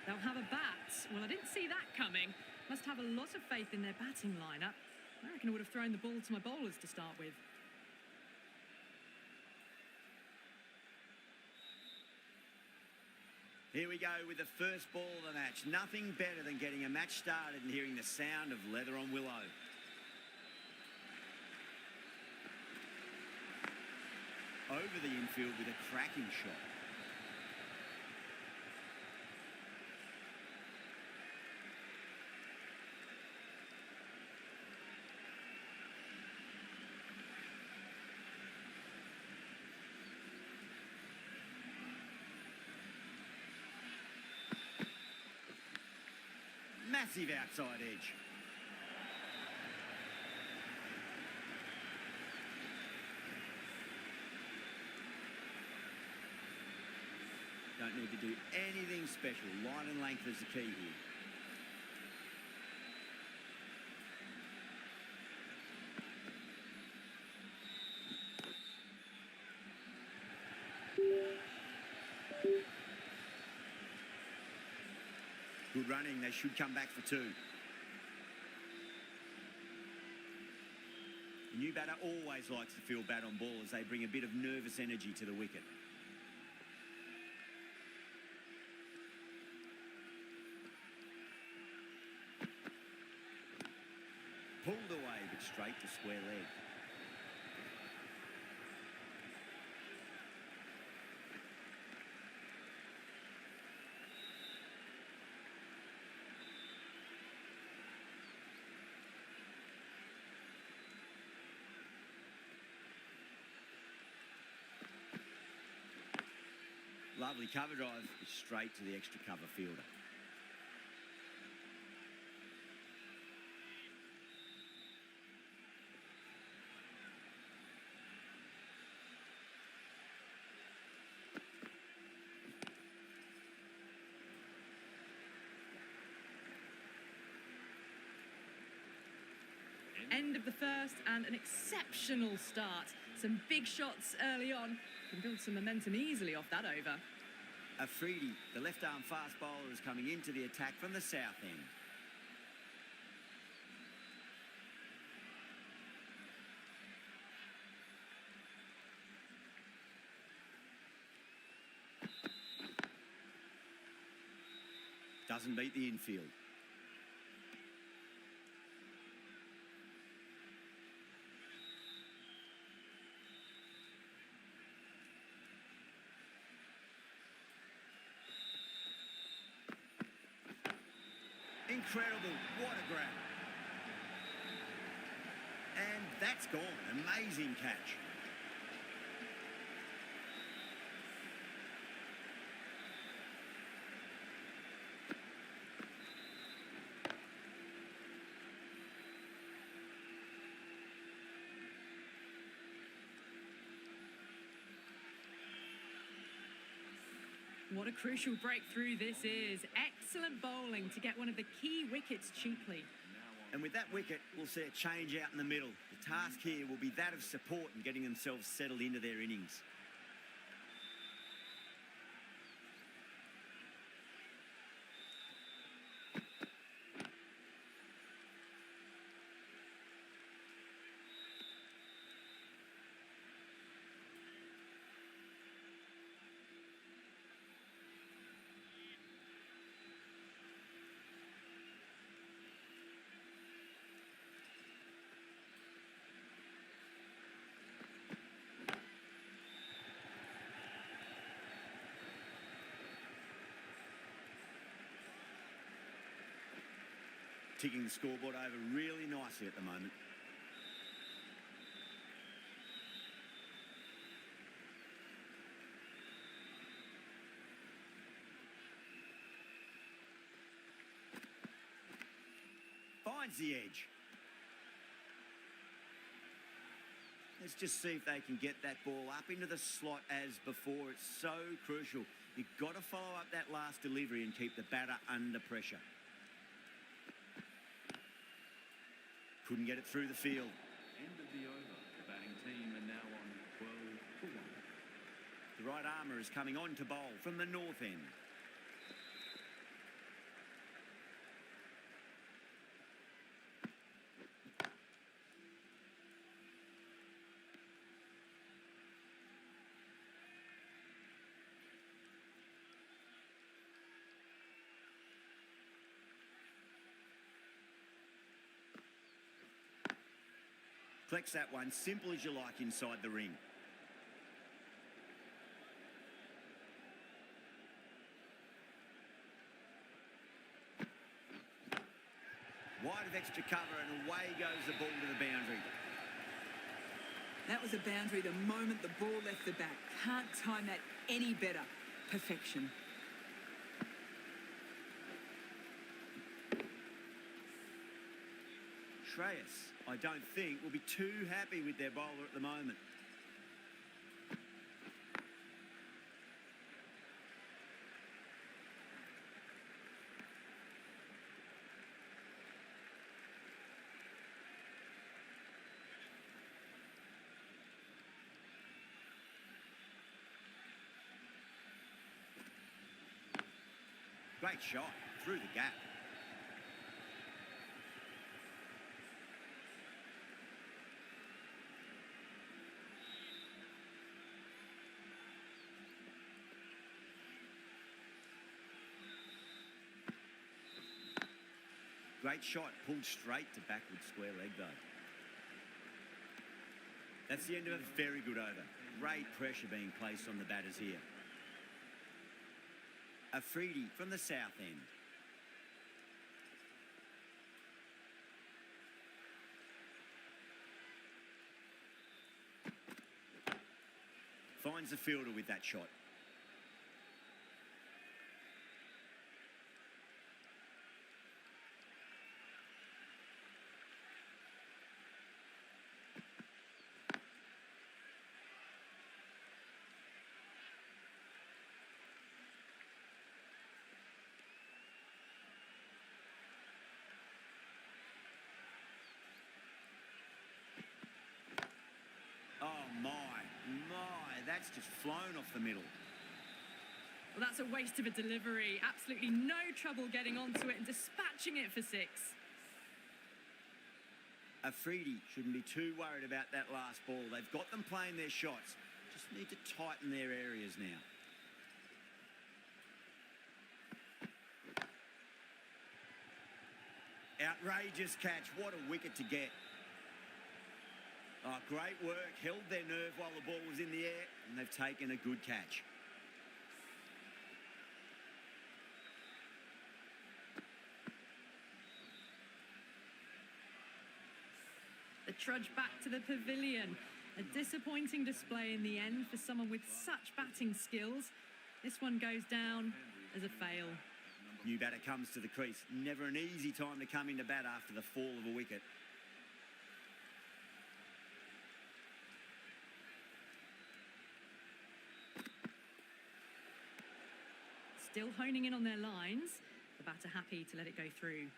They'll have a bat. Well, I didn't see that coming. Must have a lot of faith in their batting lineup. I reckon I would have thrown the ball to my bowlers to start with. Here we go with the first ball of the match. Nothing better than getting a match started and hearing the sound of leather on willow. Over the infield with a cracking shot. Massive outside edge. Don't need to do anything special. Line and length is the key here. Good running, they should come back for two. The new batter always likes to feel bat on ball as they bring a bit of nervous energy to the wicket. Pulled away, but straight to square leg. Lovely cover drive, straight to the extra cover fielder. End of the first and an exceptional start. Some big shots early on. Can build some momentum easily off that over. Afridi, the left-arm fast bowler, is coming into the attack from the south end. Doesn't beat the infield. Incredible, what a grab. And that's gone, amazing catch. What a crucial breakthrough this is. Excellent bowling to get one of the key wickets cheaply. And with that wicket, we'll see a change out in the middle. The task here will be that of support and getting themselves settled into their innings. Ticking the scoreboard over really nicely at the moment. Finds the edge. Let's just see if they can get that ball up into the slot as before. It's so crucial. You've got to follow up that last delivery and keep the batter under pressure. Couldn't get it through the field. End of the over. The batting team are now on 12 for 1. The right armour is coming on to bowl from the north end. Collects that one, simple as you like inside the ring. Wide of extra cover and away goes the ball to the boundary. That was a boundary the moment the ball left the bat. Can't time that any better. Perfection. Shreyas, I don't think, will be too happy with their bowler at the moment. Great shot through the gap. Great shot, pulled straight to backward square leg though. That's the end of a very good over. Great pressure being placed on the batters here. Afridi from the south end. Finds the fielder with that shot. That's just flown off the middle. Well, that's a waste of a delivery. Absolutely no trouble getting onto it and dispatching it for 6. Afridi shouldn't be too worried about that last ball. They've got them playing their shots. Just need to tighten their areas now. Outrageous catch. What a wicket to get. Oh, great work. Held their nerve while the ball was in the air, and they've taken a good catch. The trudge back to the pavilion. A disappointing display in the end for someone with such batting skills. This one goes down as a fail. New batter comes to the crease. Never an easy time to come into bat after the fall of a wicket. Still honing in on their lines. The batter happy to let it go through.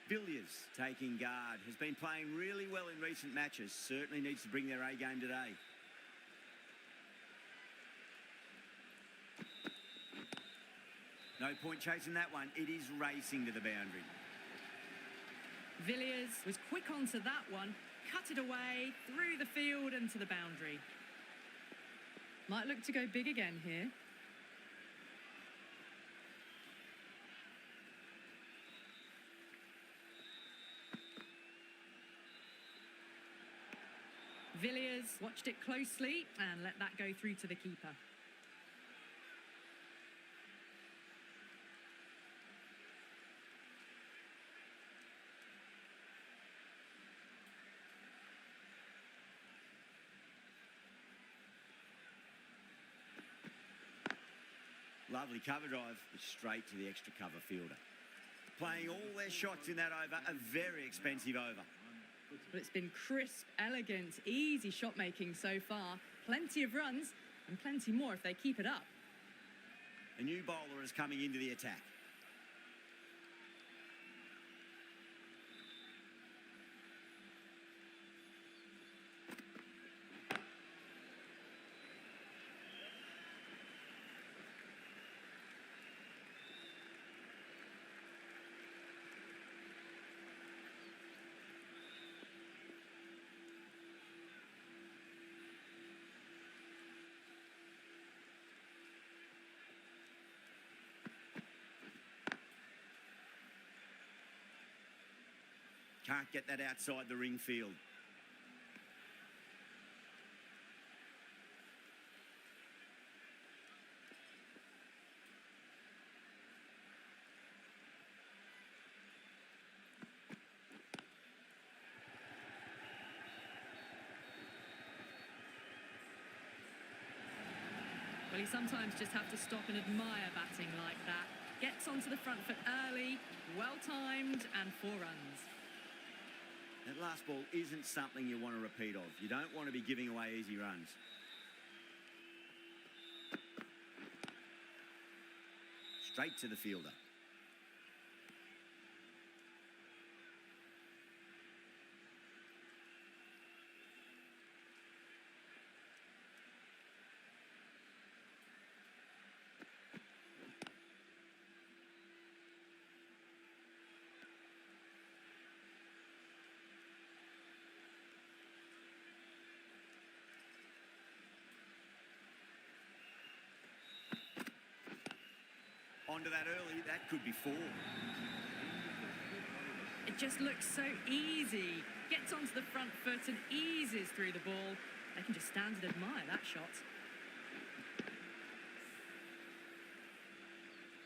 Villiers taking guard. Has been playing really well in recent matches. Certainly needs to bring their A game today. No point chasing that one. It is racing to the boundary. Villiers was quick onto that one. Cut it away, through the field and to the boundary. Might look to go big again here. Villiers watched it closely and let that go through to the keeper. Lovely cover drive, straight to the extra cover fielder. Playing all their shots in that over, a very expensive over. But it's been crisp, elegant, easy shot making so far. Plenty of runs and plenty more if they keep it up. A new bowler is coming into the attack. Can't get that outside the ring field. Well, you sometimes just have to stop and admire batting like that. Gets onto the front foot early, well-timed, and 4 runs. That last ball isn't something you want to repeat of. You don't want to be giving away easy runs. Straight to the fielder. Onto that early, that could be 4. It just looks so easy. Gets onto the front foot and eases through the ball. They can just stand and admire that shot.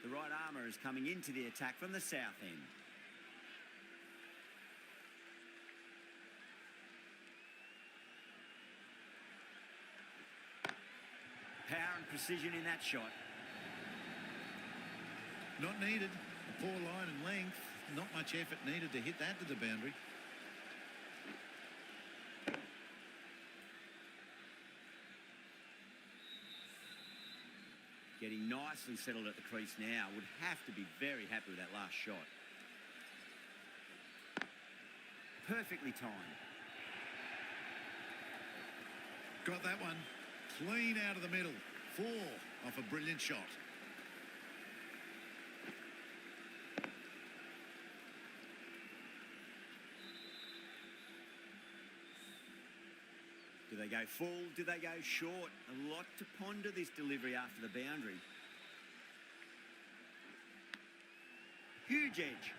The right armour is coming into the attack from the south end. Power and precision in that shot. Not needed. A poor line and length. Not much effort needed to hit that to the boundary. Getting nicely settled at the crease now. Would have to be very happy with that last shot. Perfectly timed. Got that one. Clean out of the middle. 4 off a brilliant shot. Do they go full? Do they go short? A lot to ponder this delivery after the boundary. Huge edge.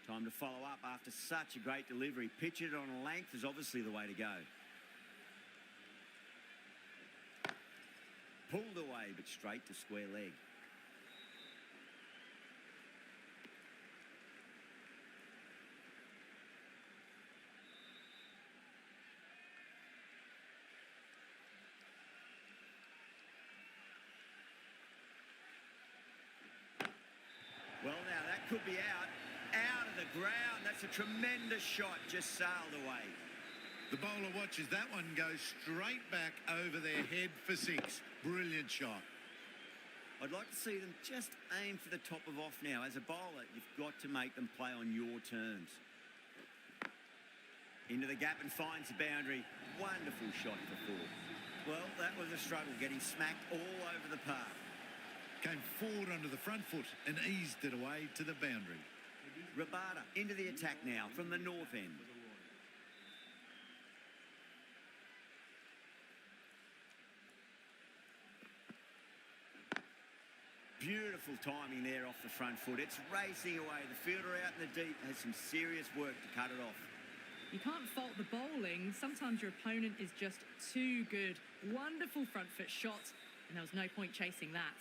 Time to follow up after such a great delivery. Pitch it on a length is obviously the way to go. Pulled away, but straight to square leg. Well, now that could be out. Out of the ground. That's a tremendous shot. Just sailed away. The bowler watches that one go straight back over their head for 6. Brilliant shot. I'd like to see them just aim for the top of off now. As a bowler, you've got to make them play on your terms. Into the gap and finds the boundary. Wonderful shot for 4. Well, that was a struggle, getting smacked all over the park. Came forward onto the front foot and eased it away to the boundary. Rabada into the attack now from the north end. Beautiful timing there off the front foot. It's racing away. The fielder out in the deep has some serious work to cut it off. You can't fault the bowling. Sometimes your opponent is just too good. Wonderful front foot shot, and there was no point chasing that.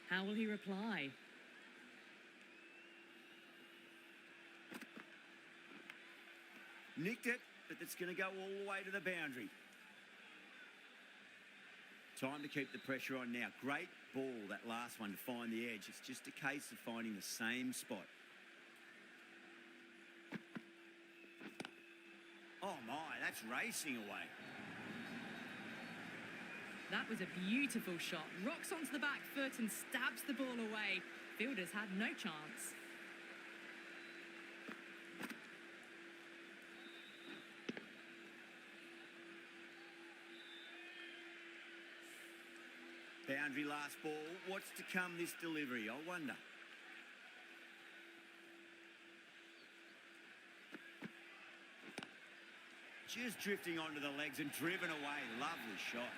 How will he reply? Nicked it, but it's going to go all the way to the boundary. Time to keep the pressure on now. Great ball, that last one, to find the edge. It's just a case of finding the same spot. Oh my, that's racing away. That was a beautiful shot. Rocks onto the back foot and stabs the ball away. Fielders had no chance. Boundary last ball. What's to come this delivery? I wonder. just drifting onto the legs and driven away. Lovely shot.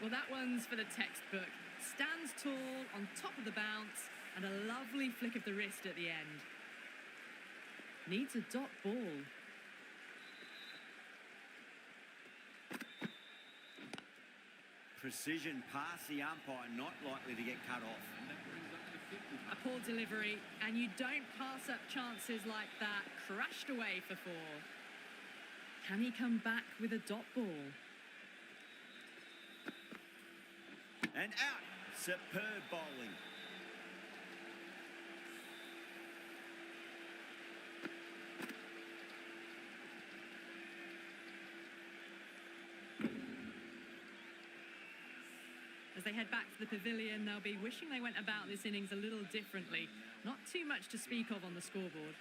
Well, that one's for the textbook. Stands tall on top of the bounce and a lovely flick of the wrist at the end. Needs a dot ball. Precision past the umpire, not likely to get cut off. And that brings up to 50. A poor delivery, and you don't pass up chances like that. Crashed away for 4. Can he come back with a dot ball? And out. Superb bowling. As they head back to the pavilion, they'll be wishing they went about this innings a little differently. Not too much to speak of on the scoreboard.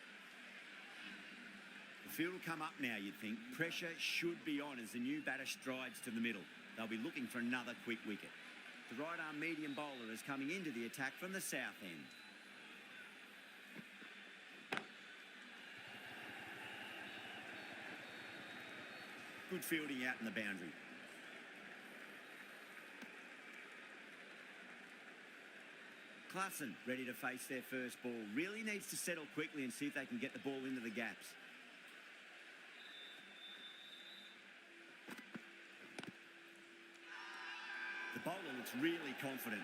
The field will come up now, you'd think. Pressure should be on as the new batter strides to the middle. They'll be looking for another quick wicket. The right-arm medium bowler is coming into the attack from the south end. Good fielding out in the boundary. Klassen ready to face their first ball. Really needs to settle quickly and see if they can get the ball into the gaps. The bowler looks really confident.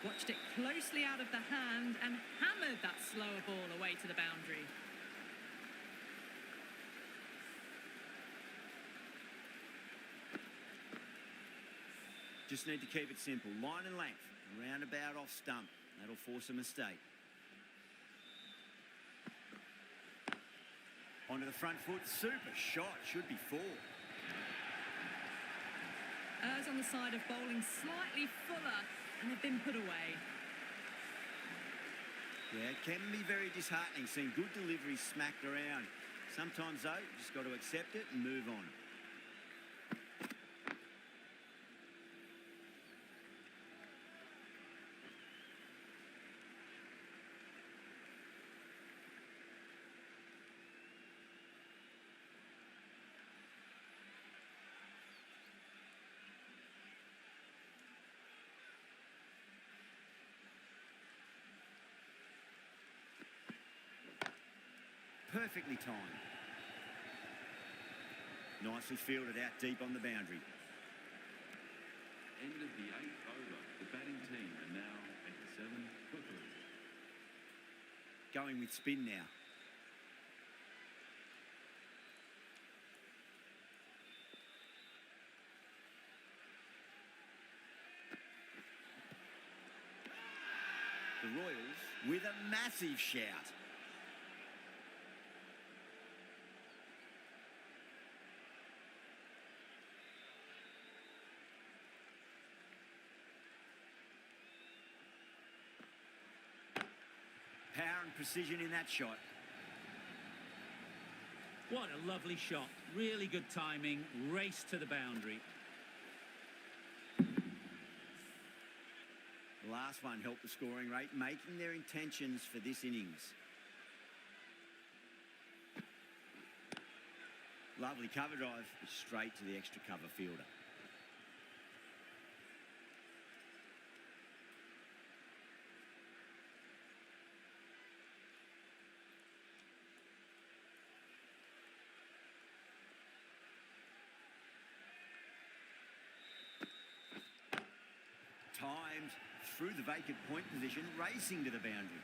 Watched it closely out of the hand and hammered that slower ball away to the boundary. Just need to keep it simple. Line and length. Roundabout off stump. That'll force a mistake. Onto the front foot. Super shot. Should be 4. Errs on the side of bowling slightly fuller, and they've been put away. Yeah, it can be very disheartening seeing good deliveries smacked around. Sometimes, though, you just got to accept it and move on. Perfectly timed. Nicely fielded out deep on the boundary. End of the 8th over. The batting team are now at 7 quickly. Going with spin now. The Royals with a massive shout. Power and precision in that shot. What a lovely shot. Really good timing. Race to the boundary. The last one helped the scoring rate, making their intentions for this innings. Lovely cover drive, straight to the extra cover fielder. Timed through the vacant point position, racing to the boundary.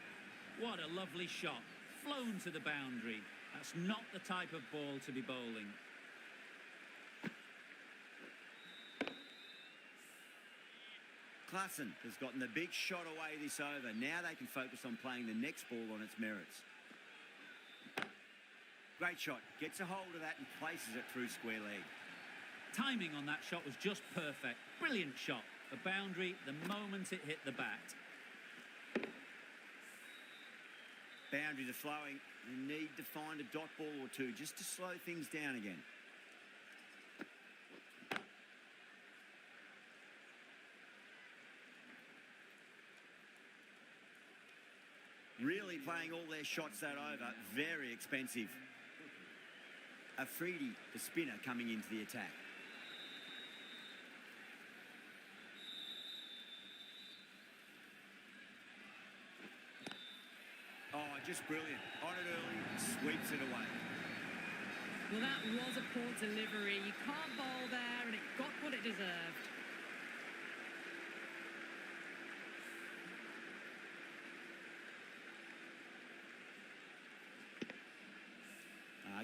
What a lovely shot. Flown to the boundary. That's not the type of ball to be bowling. Klassen has gotten the big shot away this over. Now they can focus on playing the next ball on its merits. Great shot. Gets a hold of that and places it through square leg. Timing on that shot was just perfect. Brilliant shot. The boundary the moment it hit the bat. Boundaries are flowing. They need to find a dot ball or two just to slow things down again. Really playing all their shots that over. Very expensive. Afridi, the spinner, coming into the attack. Oh, just brilliant. On it early, sweeps it away. Well, that was a poor delivery. You can't bowl there, and it got what it deserved.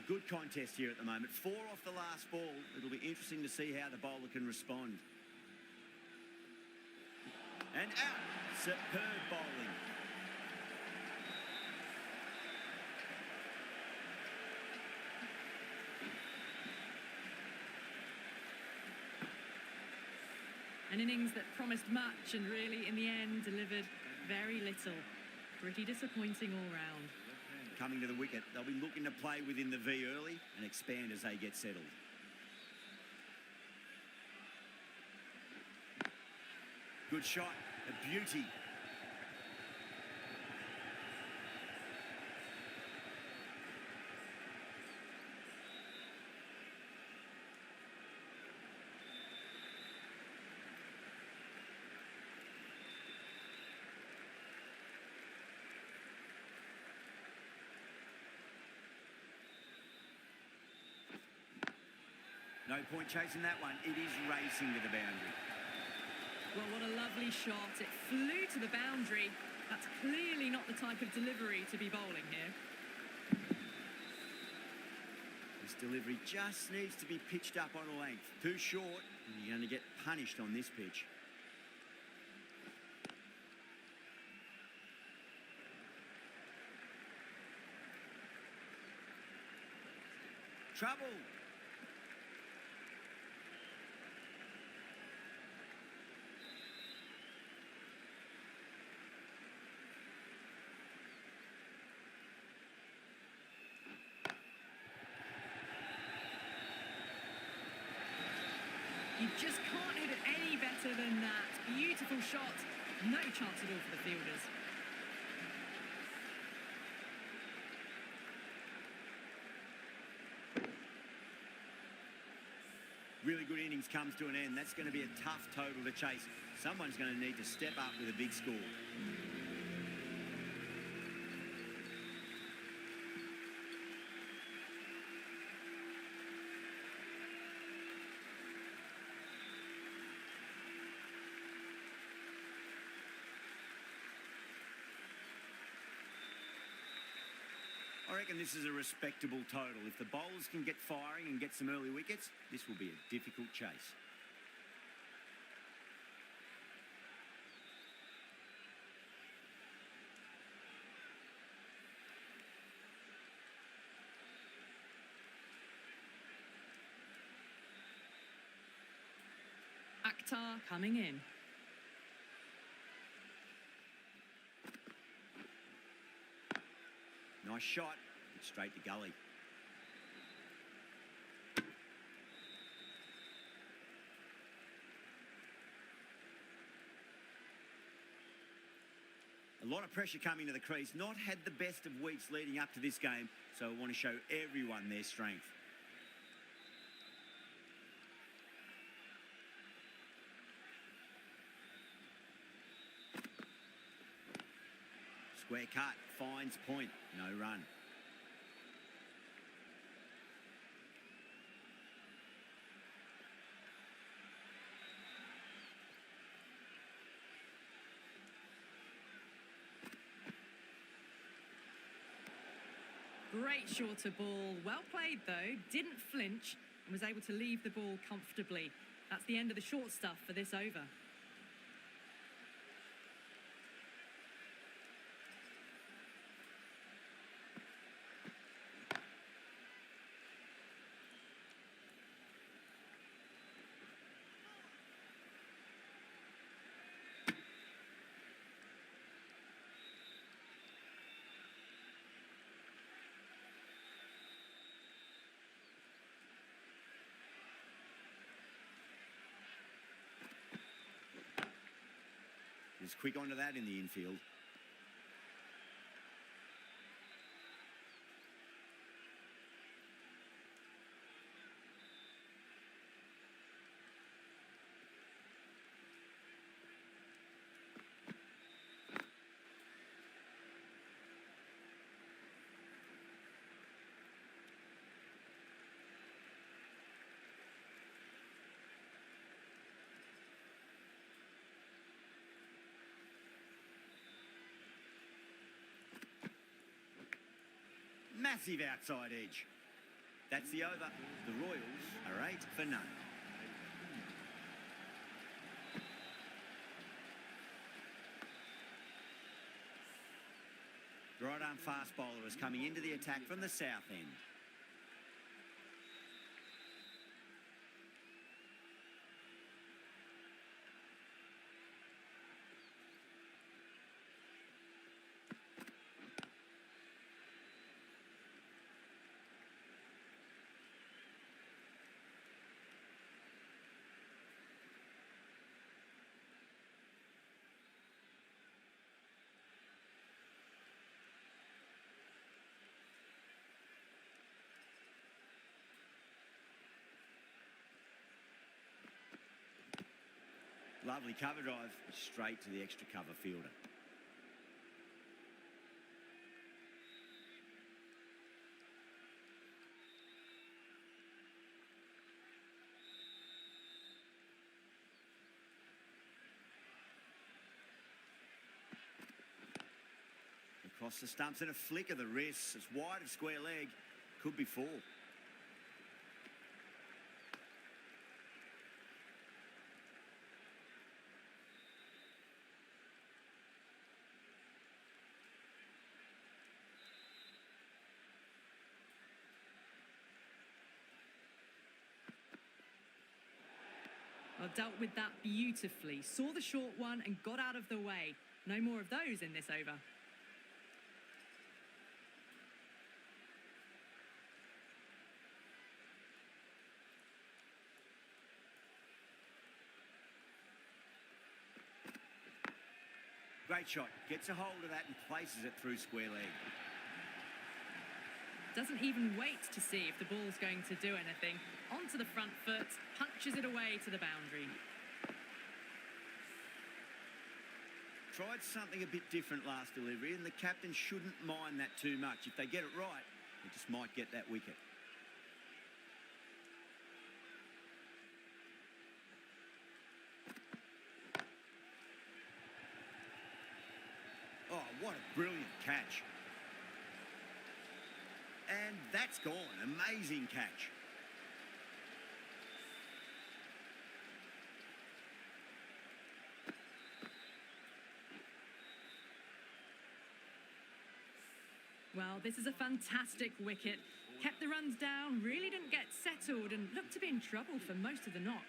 Good contest here at the moment. 4 off the last ball. It'll be interesting to see how the bowler can respond. And out. Superb bowling. An innings that promised much and really, in the end, delivered very little. Pretty disappointing all round. Coming to the wicket, they'll be looking to play within the V early and expand as they get settled. Good shot, a beauty. No point chasing that one. It is racing to the boundary. Well, what a lovely shot. It flew to the boundary. That's clearly not the type of delivery to be bowling here. This delivery just needs to be pitched up on a length. Too short, and you're going to get punished on this pitch. Trouble. You just can't hit it any better than that. Beautiful shot. No chance at all for the fielders. Really good innings comes to an end. That's going to be a tough total to chase. Someone's going to need to step up with a big score. I reckon this is a respectable total. If the bowlers can get firing and get some early wickets, this will be a difficult chase. Akhtar coming in. Nice shot, it's straight to gully. A lot of pressure coming to the crease. Not had the best of weeks leading up to this game, so I want to show everyone their strength. Square cut, finds point, no run. Great shorter ball. Well played, though. Didn't flinch and was able to leave the ball comfortably. That's the end of the short stuff for this over. Was quick onto that in the infield. Massive outside edge. That's the over. The Royals are 8 for none. Right arm fast bowler is coming into the attack from the south end. Lovely cover drive, straight to the extra cover fielder. Across the stumps and a flick of the wrists. It's wide of square leg. Could be 4. Well, dealt with that beautifully. Saw the short one and got out of the way. No more of those in this over. Great shot. Gets a hold of that and places it through square leg. Doesn't even wait to see if the ball's going to do anything. Onto the front foot, punches it away to the boundary. Tried something a bit different last delivery, and the captain shouldn't mind that too much. If they get it right, they just might get that wicket. Oh, what a brilliant catch. And that's gone. Amazing catch. Well, this is a fantastic wicket. Kept the runs down, really didn't get settled and looked to be in trouble for most of the knock.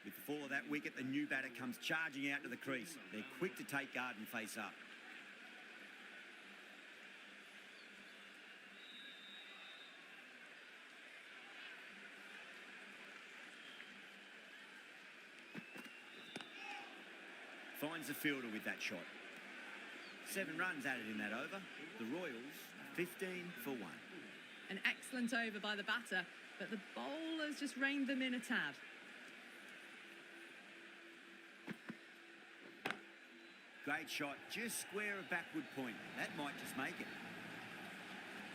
With the fall of that wicket, the new batter comes charging out to the crease. They're quick to take guard and face up. Finds the fielder with that shot. 7 runs added in that over. The Royals 15 for 1. An excellent over by the batter, but the bowlers just reined them in a tad. Great shot, just square of backward point. That might just make it.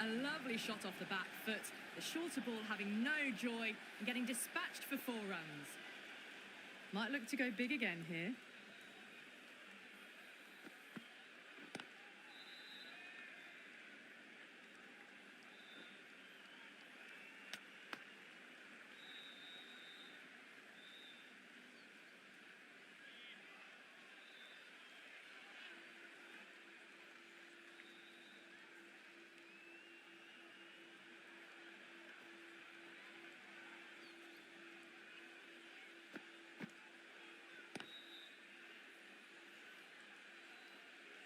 A lovely shot off the back foot. The shorter ball having no joy and getting dispatched for 4 runs. Might look to go big again here.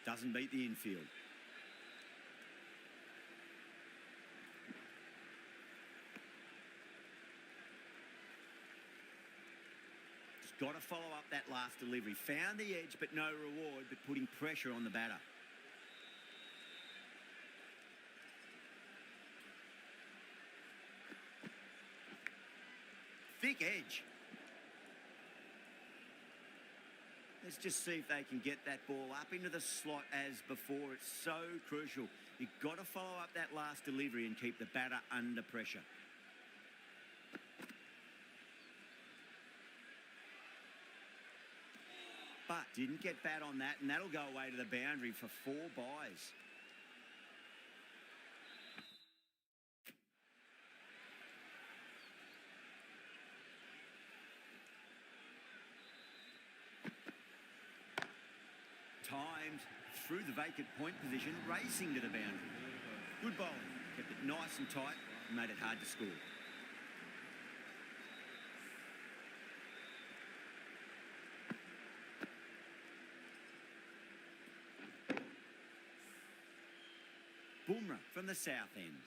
Doesn't beat the infield. Just got to follow up that last delivery. Found the edge, but no reward, but putting pressure on the batter. Thick edge. Let's just see if they can get that ball up into the slot as before. It's so crucial. You've got to follow up that last delivery and keep the batter under pressure. But didn't get bat on that, and that'll go away to the boundary for 4 byes. Timed through the vacant point position, racing to the boundary. Good bowling, kept it nice and tight, and made it hard to score. Boomerang from the south end.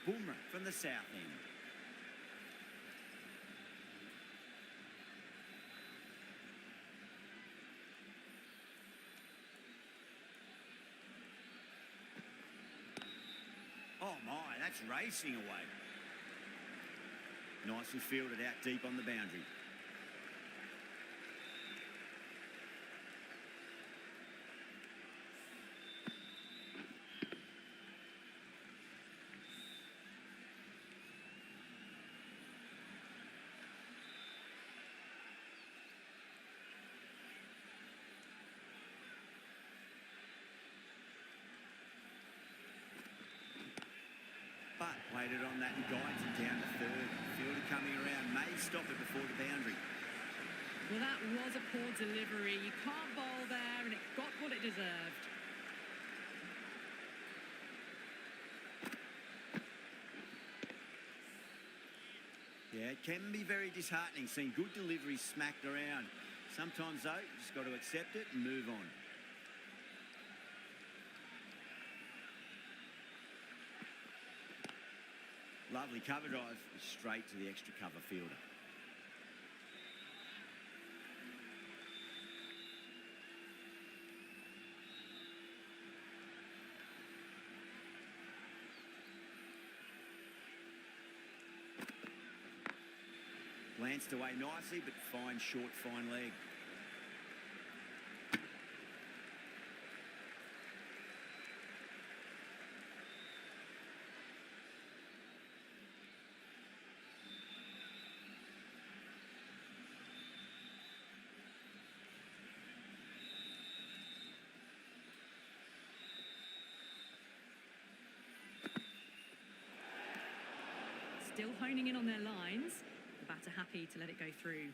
Boomerang from the south end. Oh my, that's racing away. Nicely fielded out deep on the boundary. But waited on that and guides it down to third. Fielder coming around, may stop it before the boundary. Well, that was a poor delivery. You can't bowl there, and it got what it deserved. Yeah, It can be very disheartening seeing good deliveries smacked around. Sometimes, though, you just got to accept it and move on. Lovely cover drive, straight to the extra cover fielder. Glanced away nicely, but fine, short, fine leg. Still honing in on their lines. The batter happy to let it go through.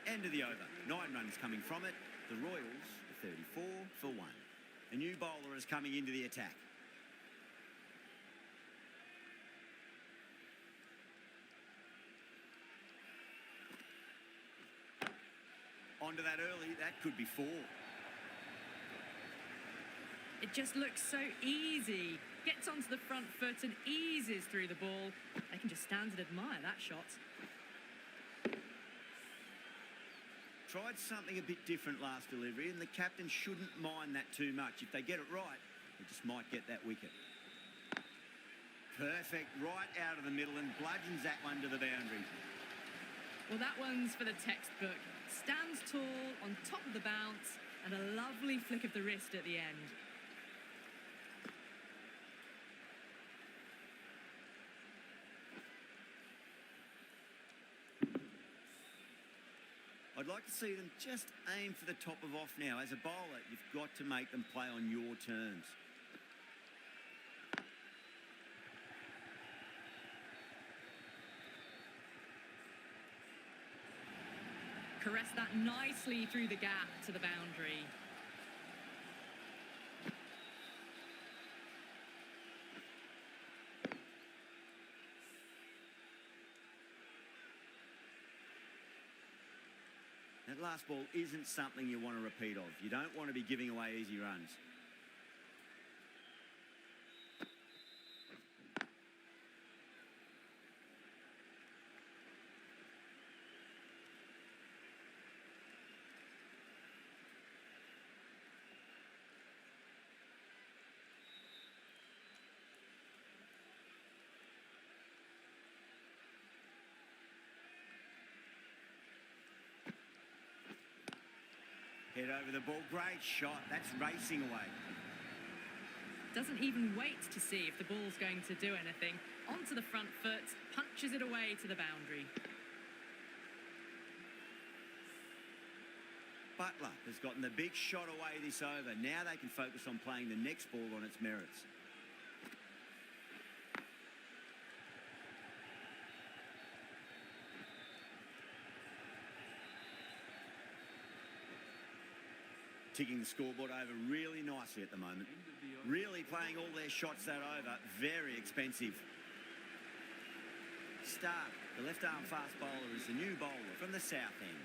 End of the over. 9 runs coming from it. The Royals are 34 for 1. A new bowler is coming into the attack. Onto that early. That could be 4. It just looks so easy. Gets onto the front foot and eases through the ball. They can just stand and admire that shot. Tried something a bit different last delivery, and the captain shouldn't mind that too much. If they get it right, they just might get that wicket. Perfect, right out of the middle, and bludgeons that one to the boundary. Well, that one's for the textbook. Stands tall, on top of the bounce, and a lovely flick of the wrist at the end. I'd like to see them just aim for the top of off now. As a bowler, you've got to make them play on your terms. Caress that nicely through the gap to the boundary. That last ball isn't something you want to repeat of. You don't want to be giving away easy runs. Head over the ball, great shot. That's racing away. Doesn't even wait to see if the ball's going to do anything. Onto the front foot, punches it away to the boundary. Butler has gotten the big shot away this over. Now they can focus on playing the next ball on its merits. Ticking the scoreboard over really nicely at the moment. Really playing all their shots that over. Very expensive. Stark, the left-arm fast bowler, is the new bowler from the south end.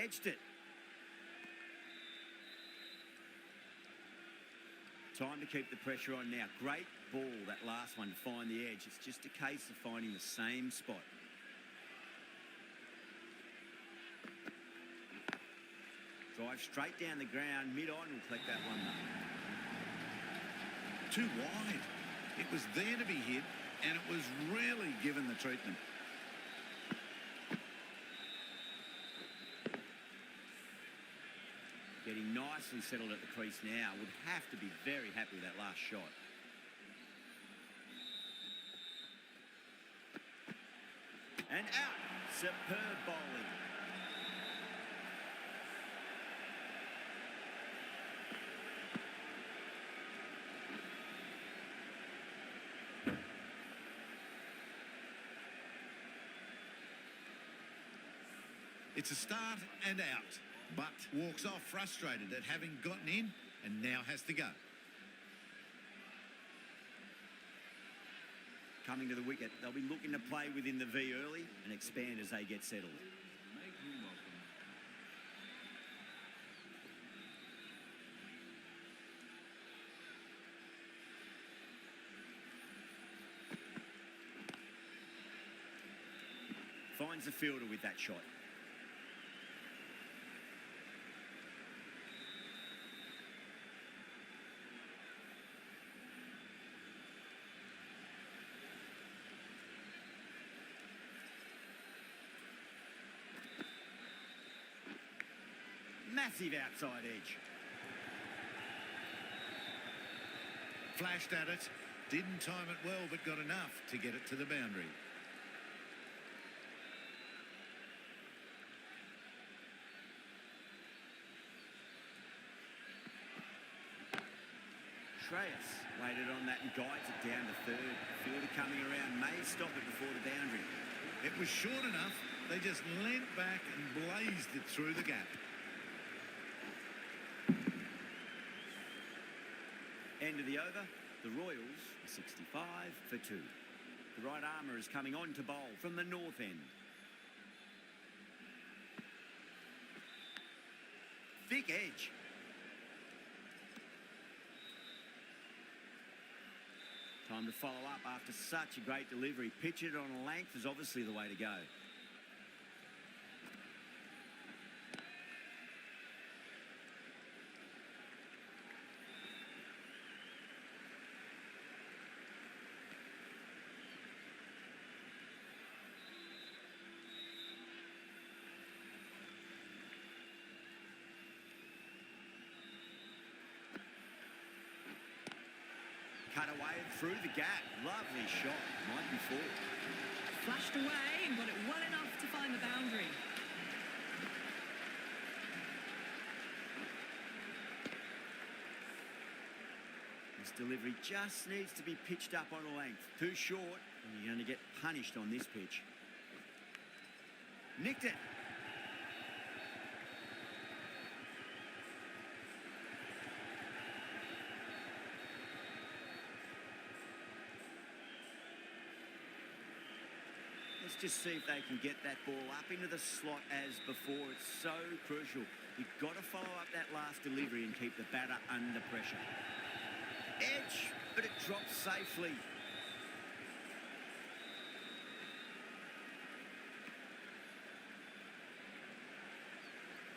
Edged it. Time to keep the pressure on now. Great ball, that last one, to find the edge. It's just a case of finding the same spot. Drive straight down the ground, mid-on will collect that one though. Too wide. It was there to be hit, and it was really given the treatment. Getting nicely settled at the crease now. Would have to be very happy with that last shot. And out. Superb bowling. It's a start and out, but walks off frustrated at having gotten in and now has to go. Coming to the wicket, they'll be looking to play within the V early and expand as they get settled. Make room welcome. Finds the fielder with that shot. Massive outside edge. Flashed at it, didn't time it well, but got enough to get it to the boundary. Shreyas waited on that and guides it down to third. Fielder coming around may stop it before the boundary. It was short enough, they just leant back and blazed it through the gap. End of the over, the Royals are 65 for 2. The right armour is coming on to bowl from the north end. Thick edge. Time to follow up after such a great delivery. Pitch it on a length is obviously the way to go. Cut away through the gap. Lovely shot. Might be 4. Flashed away and got it well enough to find the boundary. This delivery just needs to be pitched up on a length. Too short, and you're going to get punished on this pitch. Nicked it. Let's just see if they can get that ball up into the slot as before. It's so crucial. You've got to follow up that last delivery and keep the batter under pressure. Edge, but it drops safely.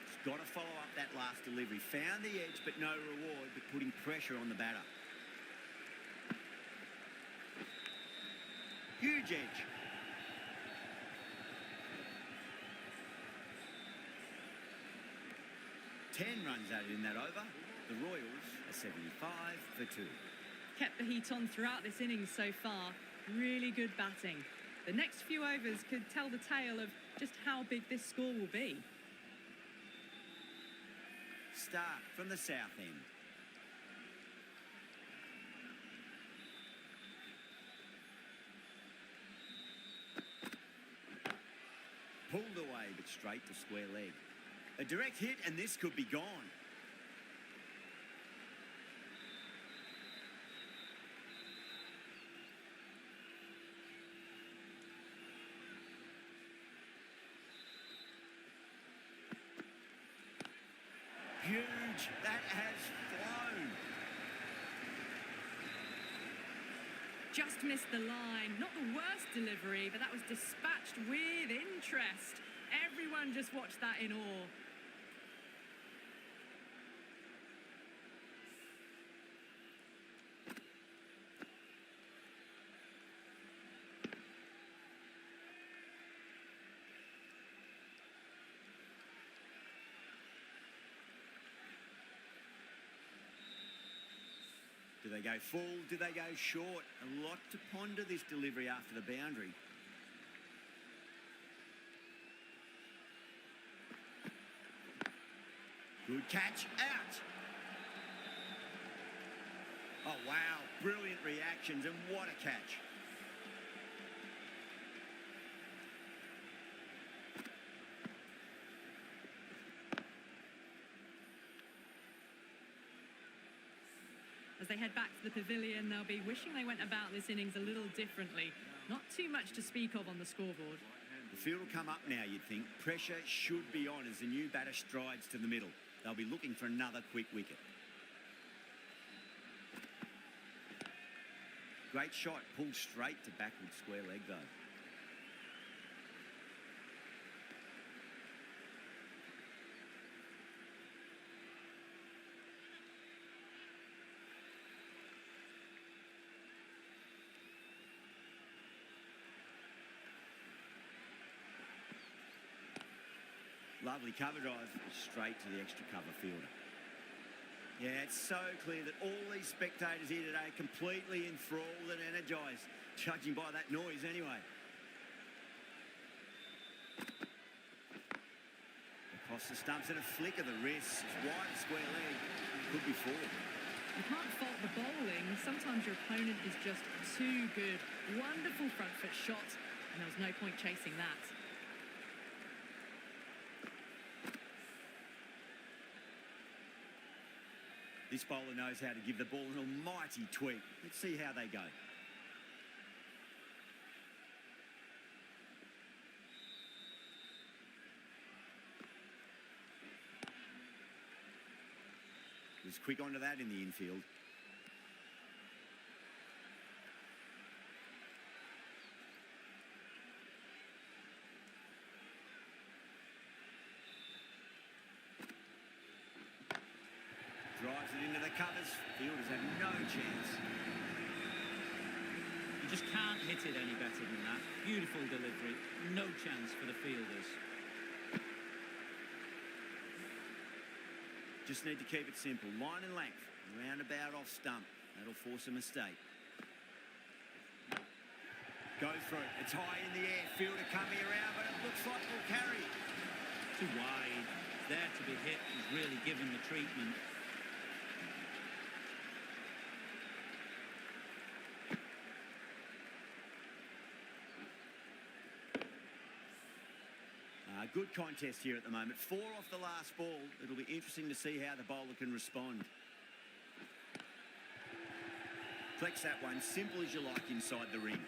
It's got to follow up that last delivery. Found the edge, but no reward, but putting pressure on the batter. Huge edge. Runs at it in that over. The Royals are 75 for 2. Kept the heat on throughout this innings so far. Really good batting. The next few overs could tell the tale of just how big this score will be. Start from the south end. Pulled away, but straight to square leg. A direct hit, and this could be gone. Huge. That has flown. Just missed the line. Not the worst delivery, but that was dispatched with interest. Everyone just watched that in awe. they go full? Do they go short? A lot to ponder this delivery after the boundary. Good catch, out. Oh, wow, brilliant reactions, and what a catch. As they head back to the pavilion, they'll be wishing they went about this innings a little differently. Not too much to speak of on the scoreboard. The field will come up now, you'd think. Pressure should be on as the new batter strides to the middle. They'll be looking for another quick wicket. Great shot, pulled straight to backward square leg though. Lovely cover drive, straight to the extra cover fielder. Yeah, it's so clear that all these spectators here today are completely enthralled and energised, judging by that noise anyway. Across the stumps and a flick of the wrist, it's wide square leg, could be four. You can't fault the bowling. Sometimes your opponent is just too good. Wonderful front foot shot, and there was no point chasing that. This bowler knows how to give the ball an almighty tweak. Let's see how they go. He was quick onto that in the infield. Drives it into the covers. Fielders have no chance. You just can't hit it any better than that. Beautiful delivery. No chance for the fielders. Just need to keep it simple. Line and length. Roundabout off stump. That'll force a mistake. Goes for it. It's high in the air. Fielder coming around, but it looks like we'll carry. Too wide. There to be hit. He's really given the treatment. Good contest here at the moment. 4 off the last ball. It'll be interesting to see how the bowler can respond. Flex that one, simple as you like inside the ring.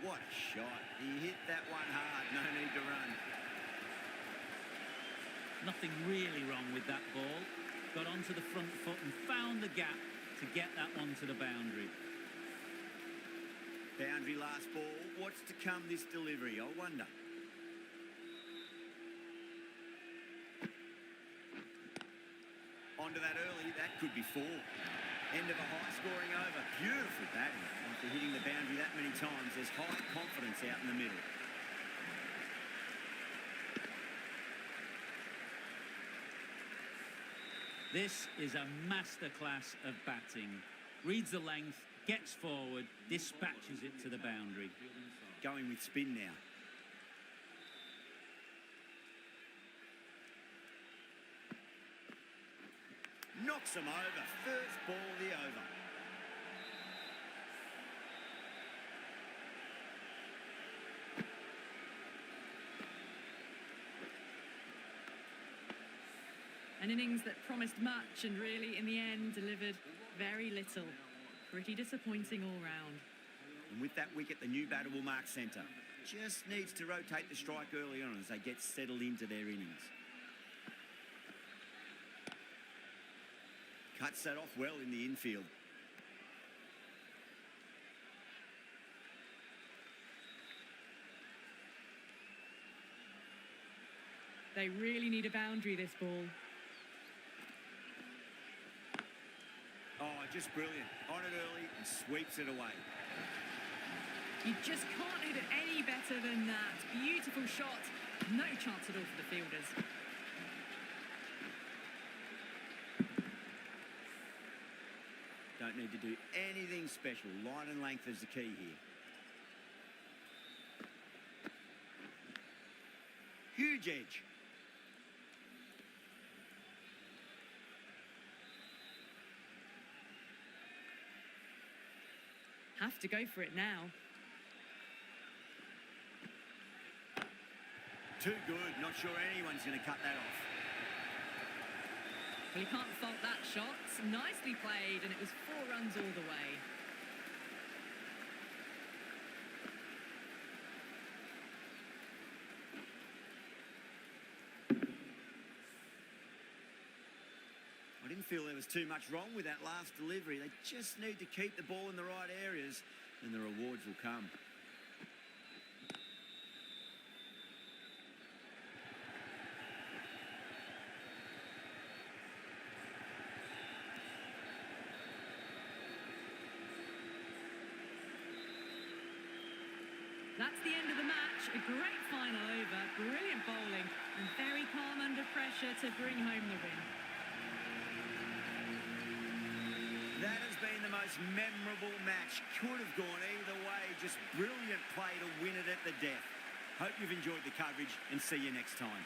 What a shot. He hit that one hard. No need to run. Nothing really wrong with that ball. Got onto the front foot and found the gap to get that one to the boundary. Boundary last ball. What's to come this delivery? I wonder. Onto that early. That could be 4. End of a high-scoring over. Beautiful batting. After hitting the boundary that many times, there's high confidence out in the middle. This is a masterclass of batting. Reads the length, gets forward, dispatches it to the boundary. Going with spin now. Knocks him over. First ball of the over. An innings that promised much and really, in the end, delivered very little. Pretty disappointing all round. And with that wicket, the new batter will mark centre. Just needs to rotate the strike early on as they get settled into their innings. Cuts that off well in the infield. They really need a boundary, this ball. Oh, just brilliant. On it early and sweeps it away. You just can't hit it any better than that. Beautiful shot. No chance at all for the fielders. Don't need to do anything special. Line and length is the key here. Huge edge. Have to go for it now. Too good. Not sure anyone's going to cut that off. Well, you can't fault that shot. Nicely played, and it was 4 runs all the way. I didn't feel there was too much wrong with that last delivery. They just need to keep the ball in the right areas, and the rewards will come. That's the end of the match. A great final over. Brilliant bowling and very calm under pressure to bring home the win. That has been the most memorable match. Could have gone either way. Just brilliant play to win it at the death. Hope you've enjoyed the coverage and see you next time.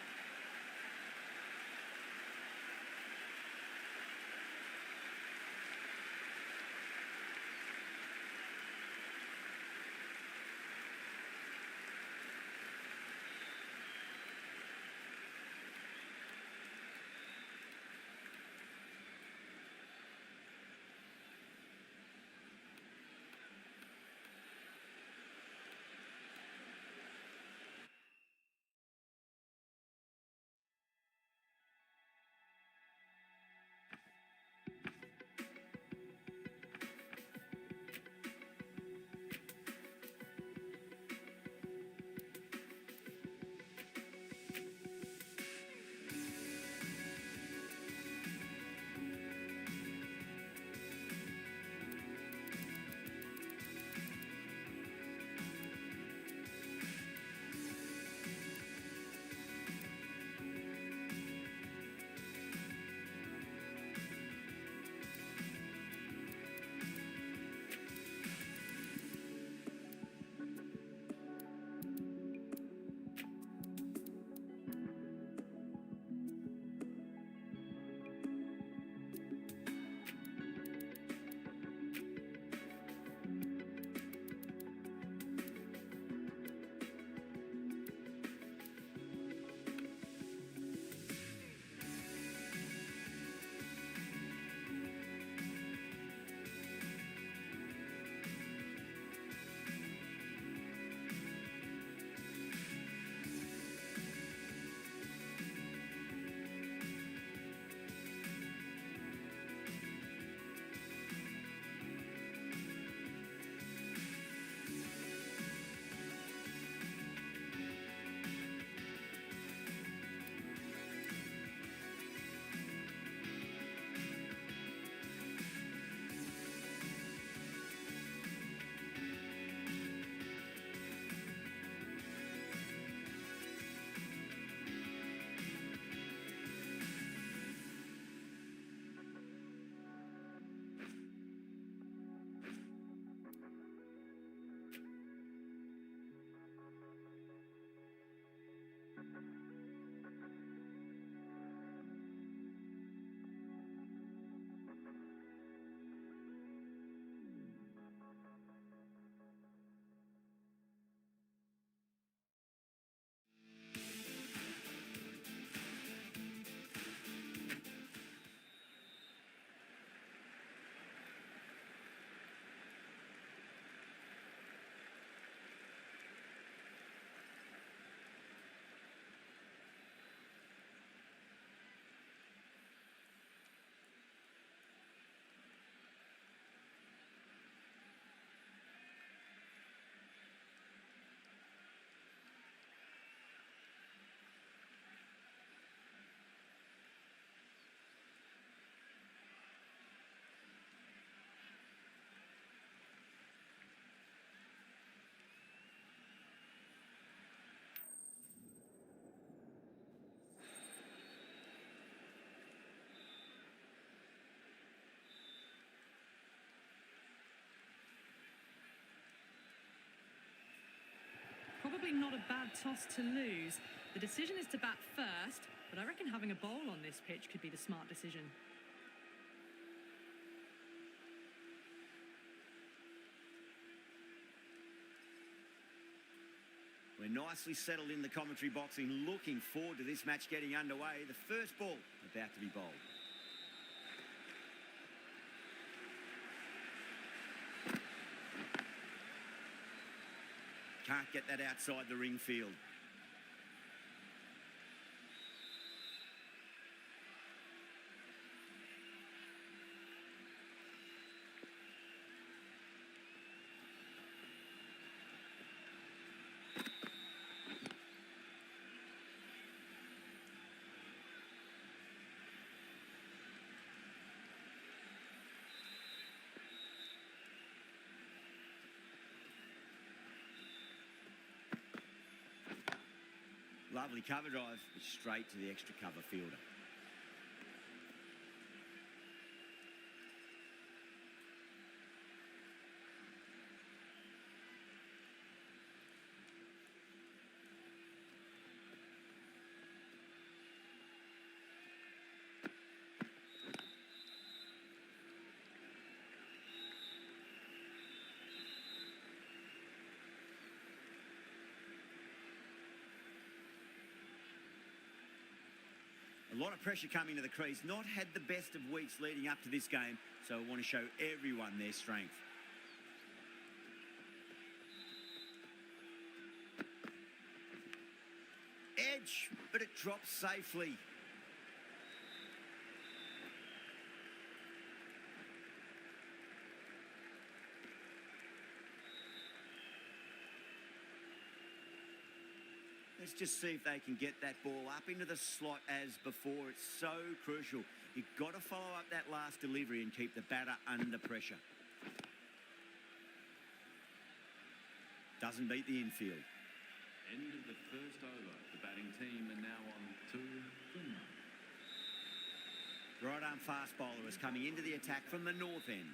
probably not a bad toss to lose. The decision is to bat first, but I reckon having a bowl on this pitch could be the smart decision. We're nicely settled in the commentary boxing, looking forward to this match getting underway. The first ball about to be bowled. Can't get that outside the ring field. Lovely cover drive, straight to the extra cover fielder. A lot of pressure coming to the crease. Not had the best of weeks leading up to this game, so I want to show everyone their strength. Edge, but it drops safely. Let's just see if they can get that ball up into the slot as before. It's so crucial. You've got to follow up that last delivery and keep the batter under pressure. Doesn't beat the infield. End of the first over. The batting team are now on 2 for 1. Right arm fast bowler is coming into the attack from the north end.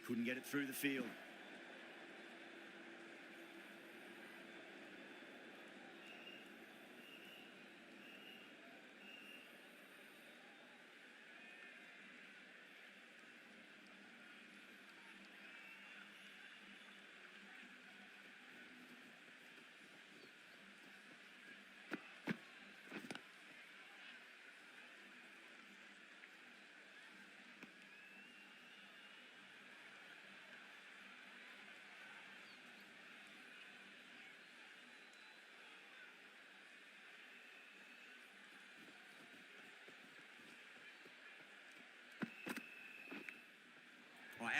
Couldn't get it through the field.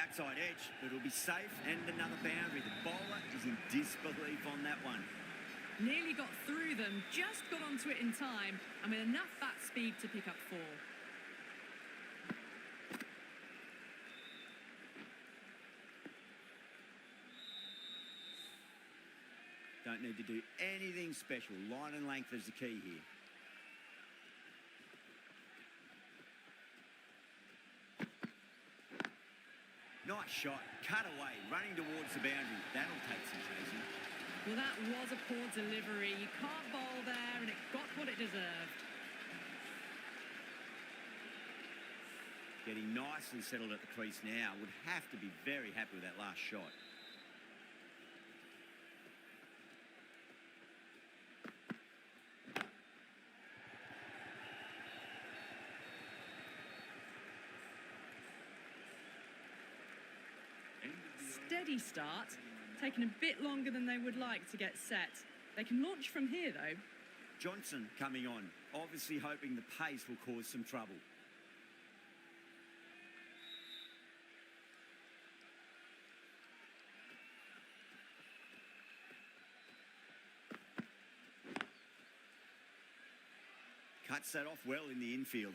Outside edge, but it'll be safe, and another boundary. The bowler is in disbelief on that one. Nearly got through them, just got onto it in time, and with enough bat speed to pick up 4. Don't need to do anything special. Line and length is the key here. Nice shot, cut away, running towards the boundary. That'll take some chasing. Well, that was a poor delivery. You can't bowl there, and it got what it deserved. Getting nicely settled at the crease now. Would have to be very happy with that last shot. Steady start, taking a bit longer than they would like to get set. They can launch from here, though. Johnson coming on, obviously hoping the pace will cause some trouble. Cuts that off well in the infield.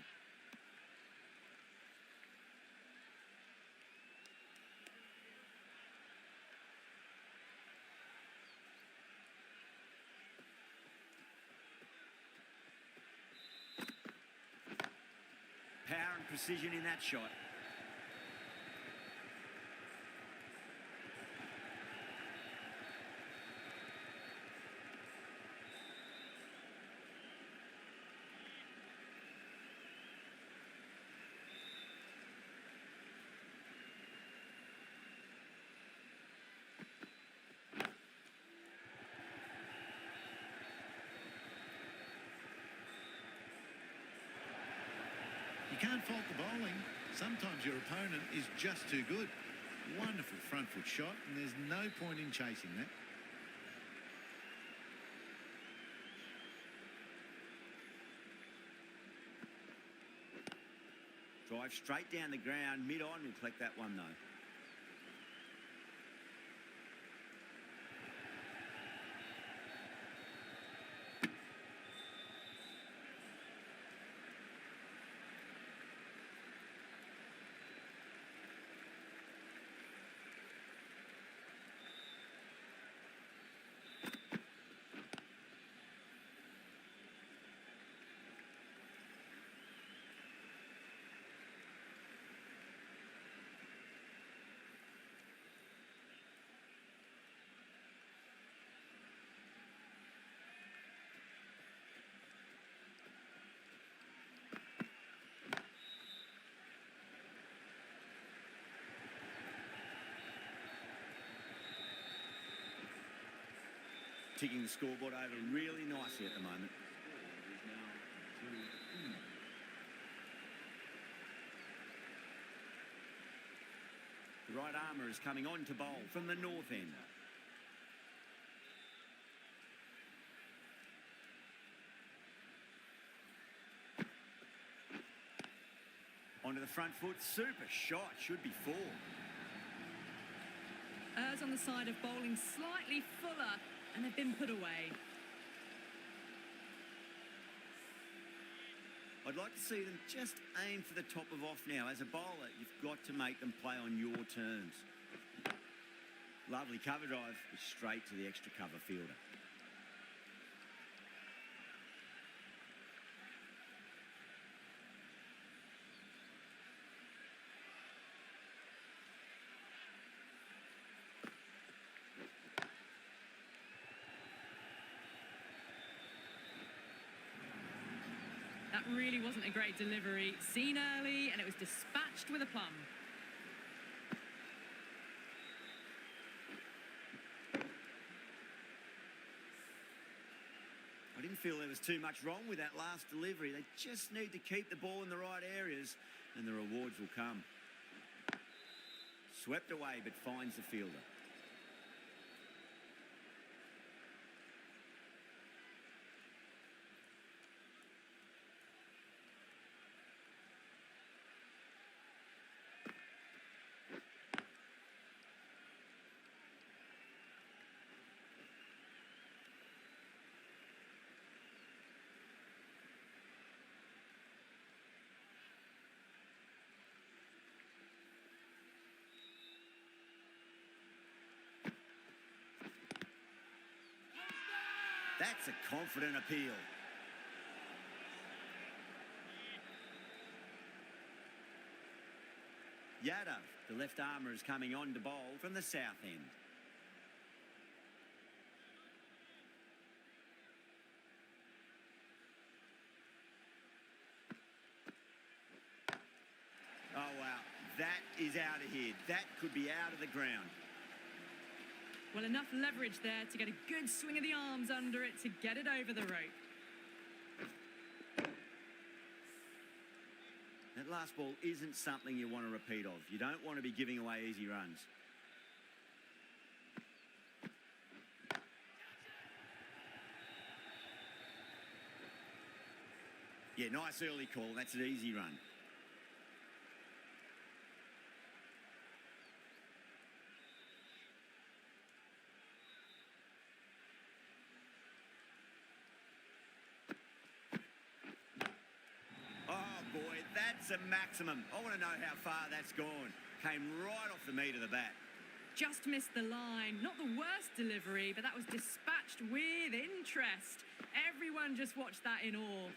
Power and precision in that shot. You can't fault the bowling. Sometimes your opponent is just too good. Wonderful front foot shot, and there's no point in chasing that. Drive straight down the ground, mid-on, will collect that one though. Ticking the scoreboard over really nicely at the moment. Is now 2-1. The right armour is coming on to bowl from the north end. Onto the front foot, super shot, should be 4. Errs on the side of bowling slightly fuller, and they've been put away. I'd like to see them just aim for the top of off now. As a bowler, you've got to make them play on your terms. Lovely cover drive, straight to the extra cover fielder. That really wasn't a great delivery. Seen early, and it was dispatched with aplomb. I didn't feel there was too much wrong with that last delivery. They just need to keep the ball in the right areas, and the rewards will come. Swept away, but finds the fielder. That's a confident appeal. Yadav, the left armour, is coming on to bowl from the south end. Oh, wow. That is out of here. That could be out of the ground. Well, enough leverage there to get a good swing of the arms under it to get it over the rope. That last ball isn't something you want to repeat of. You don't want to be giving away easy runs. Yeah, nice early call. That's an easy run. that's a maximum. I want to know how far that's gone. Came right off the meat of the bat. Just missed the line. Not the worst delivery, but that was dispatched with interest. Everyone just watched that in awe.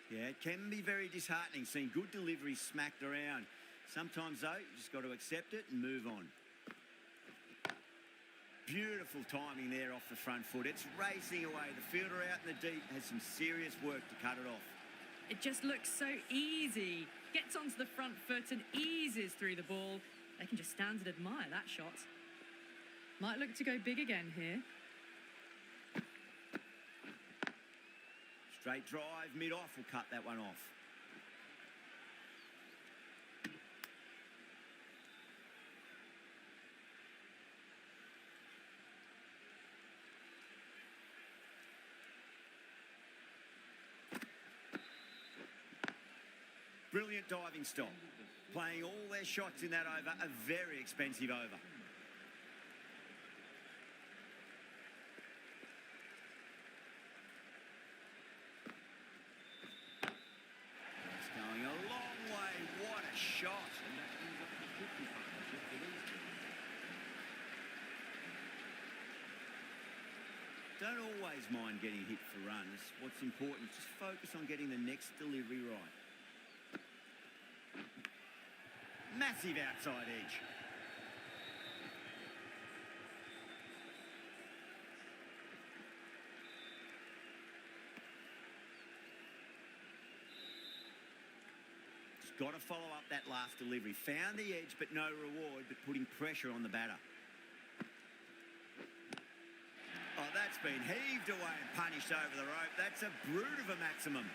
Yeah, it can be very disheartening seeing good deliveries smacked around. Sometimes, though, you just got to accept it and move on. Beautiful timing there off the front foot. It's racing away. The fielder out in the deep has some serious work to cut it off. It just looks so easy. Gets onto the front foot and eases through the ball. They can just stand and admire that shot. Might look to go big again here. Straight drive, mid-off will cut that one off. Brilliant diving stop. Playing all their shots in that over, a very expensive over. It's going a long way. What a shot. And that brings up the 50 partnership for these two. Don't always mind getting hit for runs. What's important is just focus on getting the next delivery right. Massive outside edge. Just got to follow up that last delivery. Found the edge, but no reward, but putting pressure on the batter. Oh, that's been heaved away and punished over the rope. That's a brute of a maximum.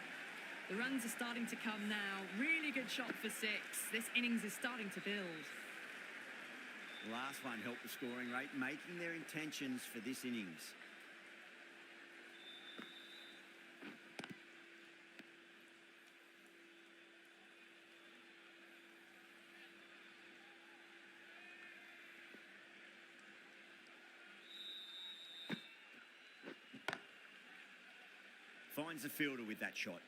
The runs are starting to come now. Really good shot for 6. This innings is starting to build. The last one helped the scoring rate, making their intentions for this innings. Finds the fielder with that shot.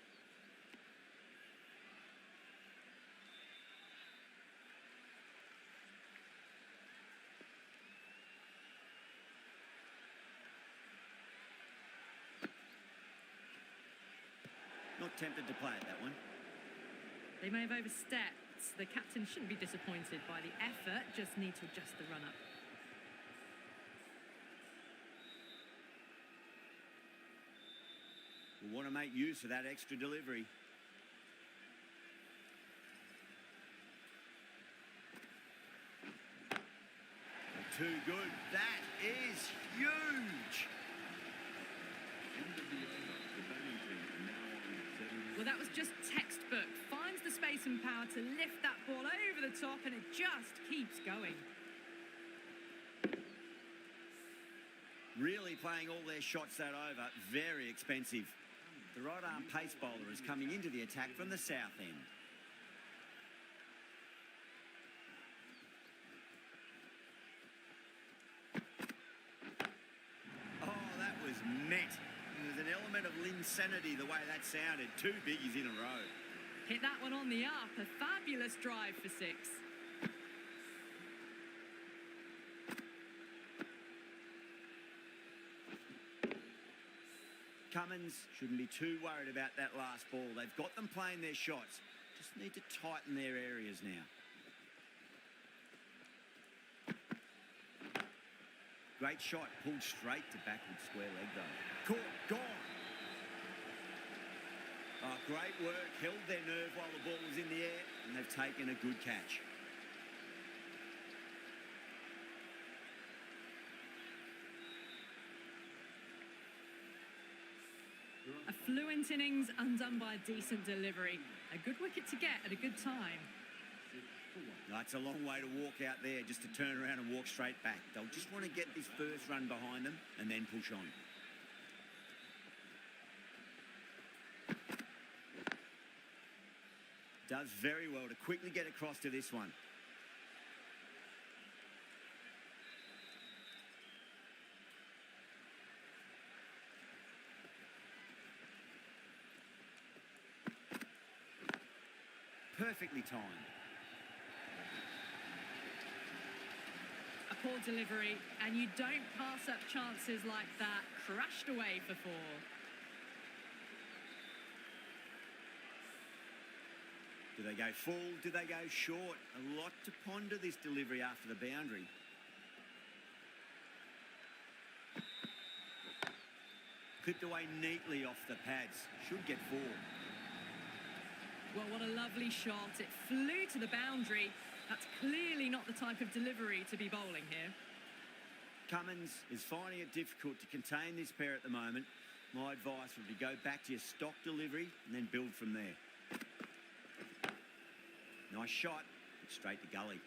Not tempted to play it, that one. They may have overstepped. The captain shouldn't be disappointed by the effort, just need to adjust the run-up. We'll want to make use of that extra delivery. Too good. That is huge. End of the over. The batting team are now on 7. Well, that was just textbook. Finds the space and power to lift that ball over the top, and it just keeps going. Really playing all their shots that over. Very expensive. The right arm pace bowler is coming into the attack from the south end. Oh, that was met. There was an element of insanity the way that sounded. 2 biggies in a row. Hit that one on the up. A fabulous drive for 6. Cummins shouldn't be too worried about that last ball. They've got them playing their shots. Just need to tighten their areas now. Great shot. Pulled straight to backward square leg though. Caught. Gone. Oh, great work. Held their nerve while the ball was in the air, and they've taken a good catch. A fluent innings undone by a decent delivery. A good wicket to get at a good time. No, it's a long way to walk out there just to turn around and walk straight back. They'll just want to get this first run behind them and then push on. Does very well to quickly get across to this one. perfectly timed. A poor delivery, and you don't pass up chances like that. Crashed away for 4. Do they go full? Do they go short? A lot to ponder this delivery after the boundary. Clipped away neatly off the pads. Should get 4. Well, what a lovely shot. It flew to the boundary. That's clearly not the type of delivery to be bowling here. Cummins is finding it difficult to contain this pair at the moment. My advice would be go back to your stock delivery and then build from there. Nice shot, but straight to gully.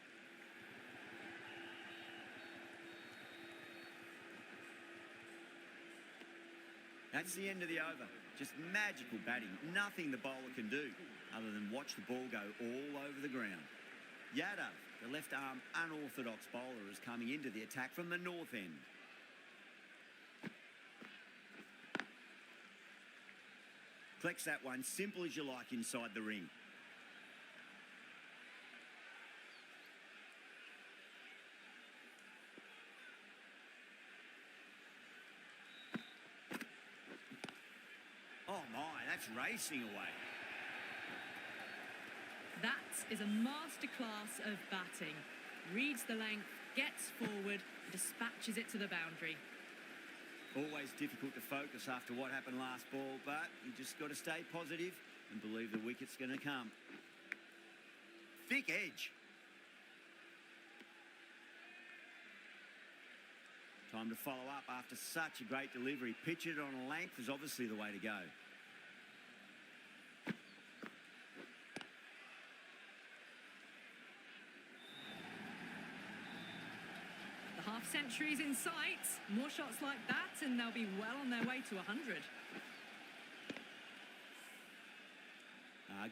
That's the end of the over. Just magical batting. Nothing the bowler can do other than watch the ball go all over the ground. Yadav, the left-arm unorthodox bowler, is coming into the attack from the north end. Collects that one, simple as you like, inside the ring. Oh my, that's racing away. That is a masterclass of batting. Reads the length, gets forward, dispatches it to the boundary. Always difficult to focus after what happened last ball, but you just got to stay positive and believe the wicket's going to come. Thick edge. Time to follow up after such a great delivery. Pitch it on a length is obviously the way to go. The half-century's in sight. More shots like that and they'll be well on their way to 100.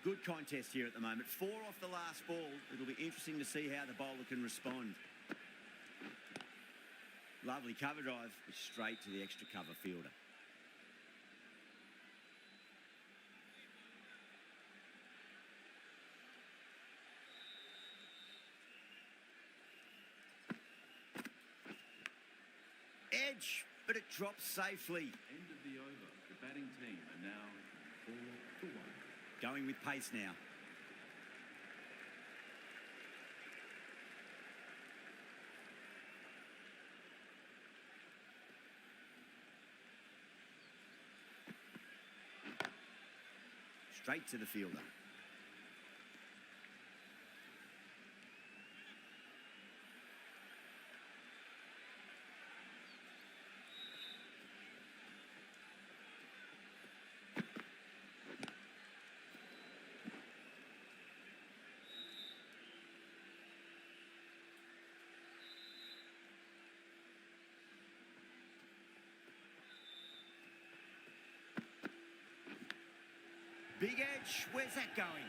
Good contest here at the moment. 4 off the last ball. It'll be interesting to see how the bowler can respond. Lovely cover drive, straight to the extra cover fielder. Edge, but it drops safely. End of the over. The batting team are now 4 for 1. Going with pace now. Straight to the fielder. Big edge, where's that going?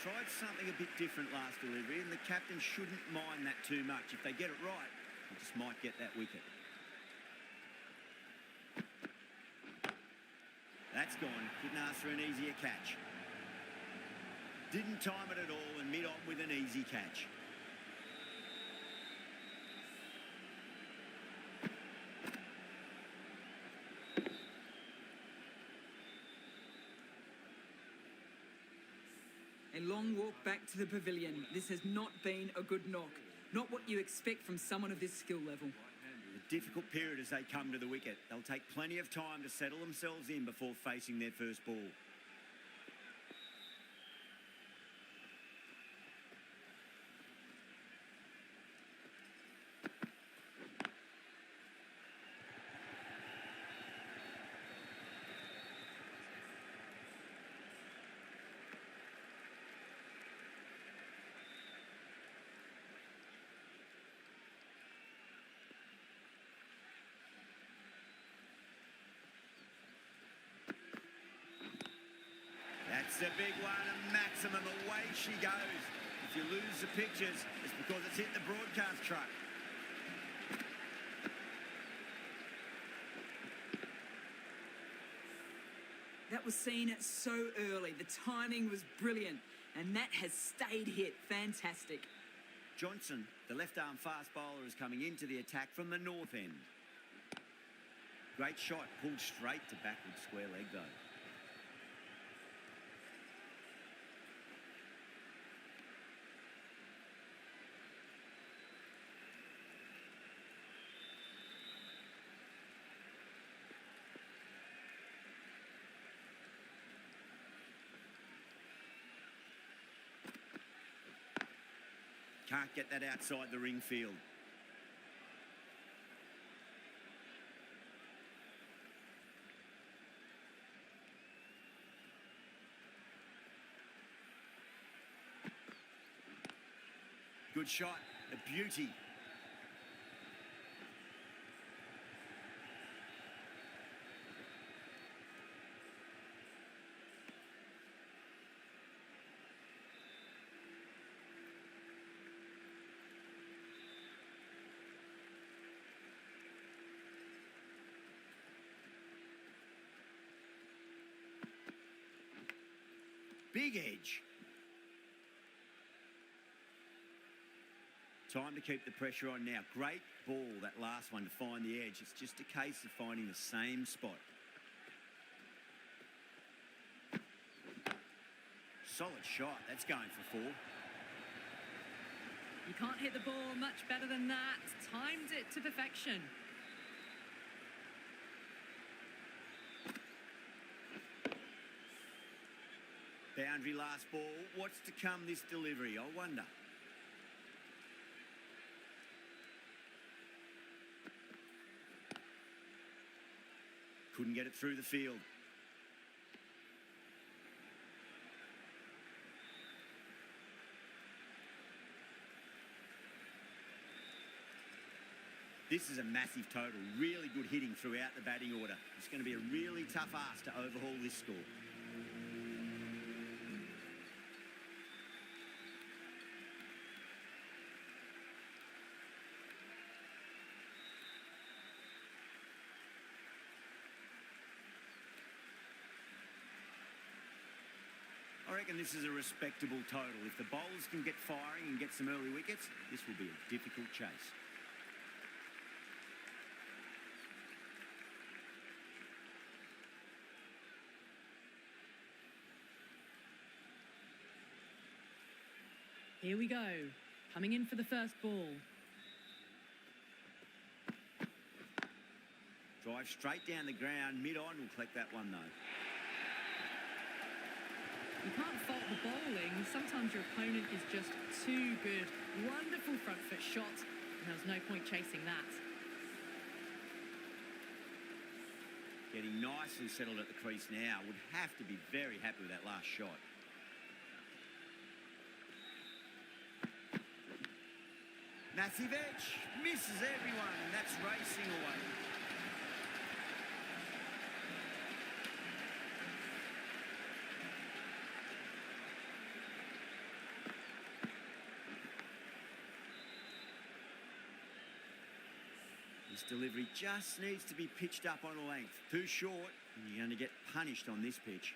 Tried something a bit different last delivery, and the captain shouldn't mind that too much. If they get it right, they just might get that wicket. That's gone. Couldn't ask for an easier catch. Didn't time it at all and mid-on with an easy catch. A long walk back to the pavilion. This has not been a good knock. Not what you expect from someone of this skill level. A difficult period as they come to the wicket. They'll take plenty of time to settle themselves in before facing their first ball. That's a big one, a maximum. Away she goes. If you lose the pictures, it's because it's hit the broadcast truck. That was seen so early. The timing was brilliant, and that has stayed hit. Fantastic. Johnson, the left-arm fast bowler, is coming into the attack from the north end. Great shot, pulled straight to backward square leg though. Can't get that outside the ring field. Good shot, a beauty. Big edge. Time to keep the pressure on now. Great ball, that last one, to find the edge. It's just a case of finding the same spot. Solid shot. That's going for 4. You can't hit the ball much better than that. Timed it to perfection. Boundary last ball. What's to come this delivery? I wonder. Couldn't get it through the field. This is a massive total. Really good hitting throughout the batting order. It's going to be a really tough ask to overhaul this score. I reckon this is a respectable total. If the bowlers can get firing and get some early wickets, this will be a difficult chase. Here we go. Coming in for the first ball. Drive straight down the ground. Mid-on will collect that one though. You can't fault the bowling. Sometimes your opponent is just too good. Wonderful front foot shot, and there was no point chasing that. Getting nicely settled at the crease now. Would have to be very happy with that last shot. Massive edge. Misses everyone, and that's racing away. This delivery just needs to be pitched up on a length. Too short, and you're going to get punished on this pitch.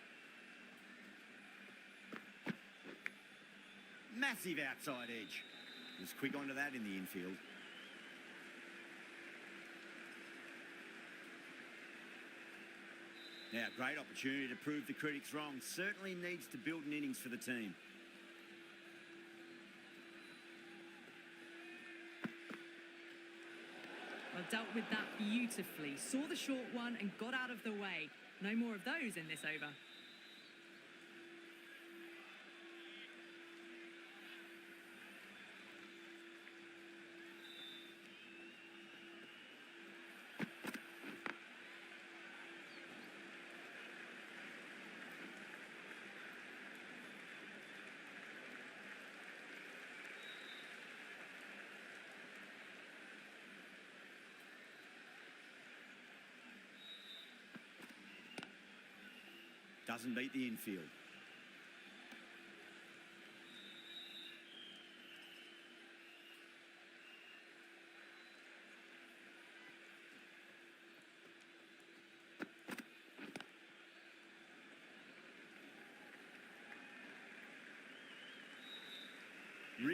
Massive outside edge. Was quick onto that in the infield. Now, great opportunity to prove the critics wrong. Certainly needs to build an innings for the team. Well, dealt with that beautifully. Saw the short one and got out of the way. No more of those in this over. Doesn't beat the infield.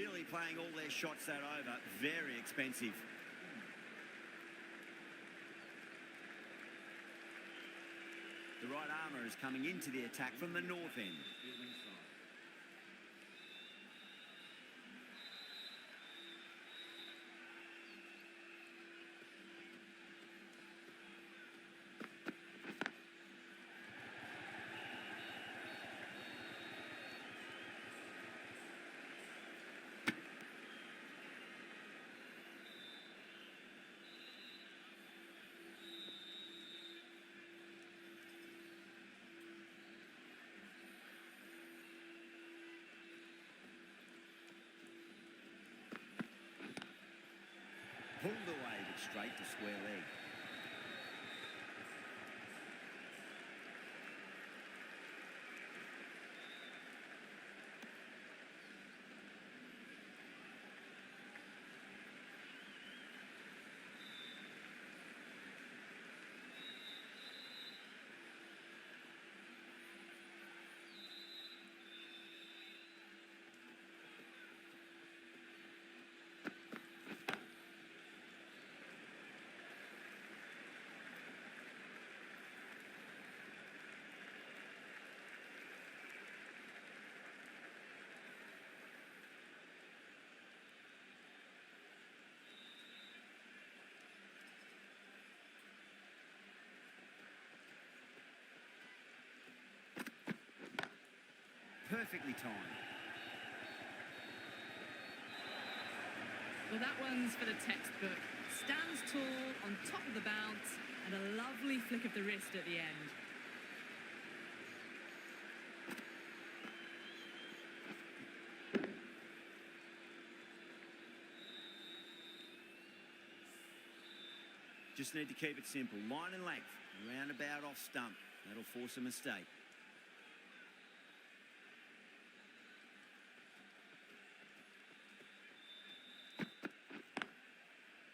really playing all their shots that over. Very expensive. The right armour is coming into the attack from the north end. Fielding side. Pulled away, but straight to square leg. Perfectly timed. Well, that one's for the textbook. Stands tall, on top of the bounce, and a lovely flick of the wrist at the end. Just need to keep it simple. Line and length. Roundabout off stump. That'll force a mistake.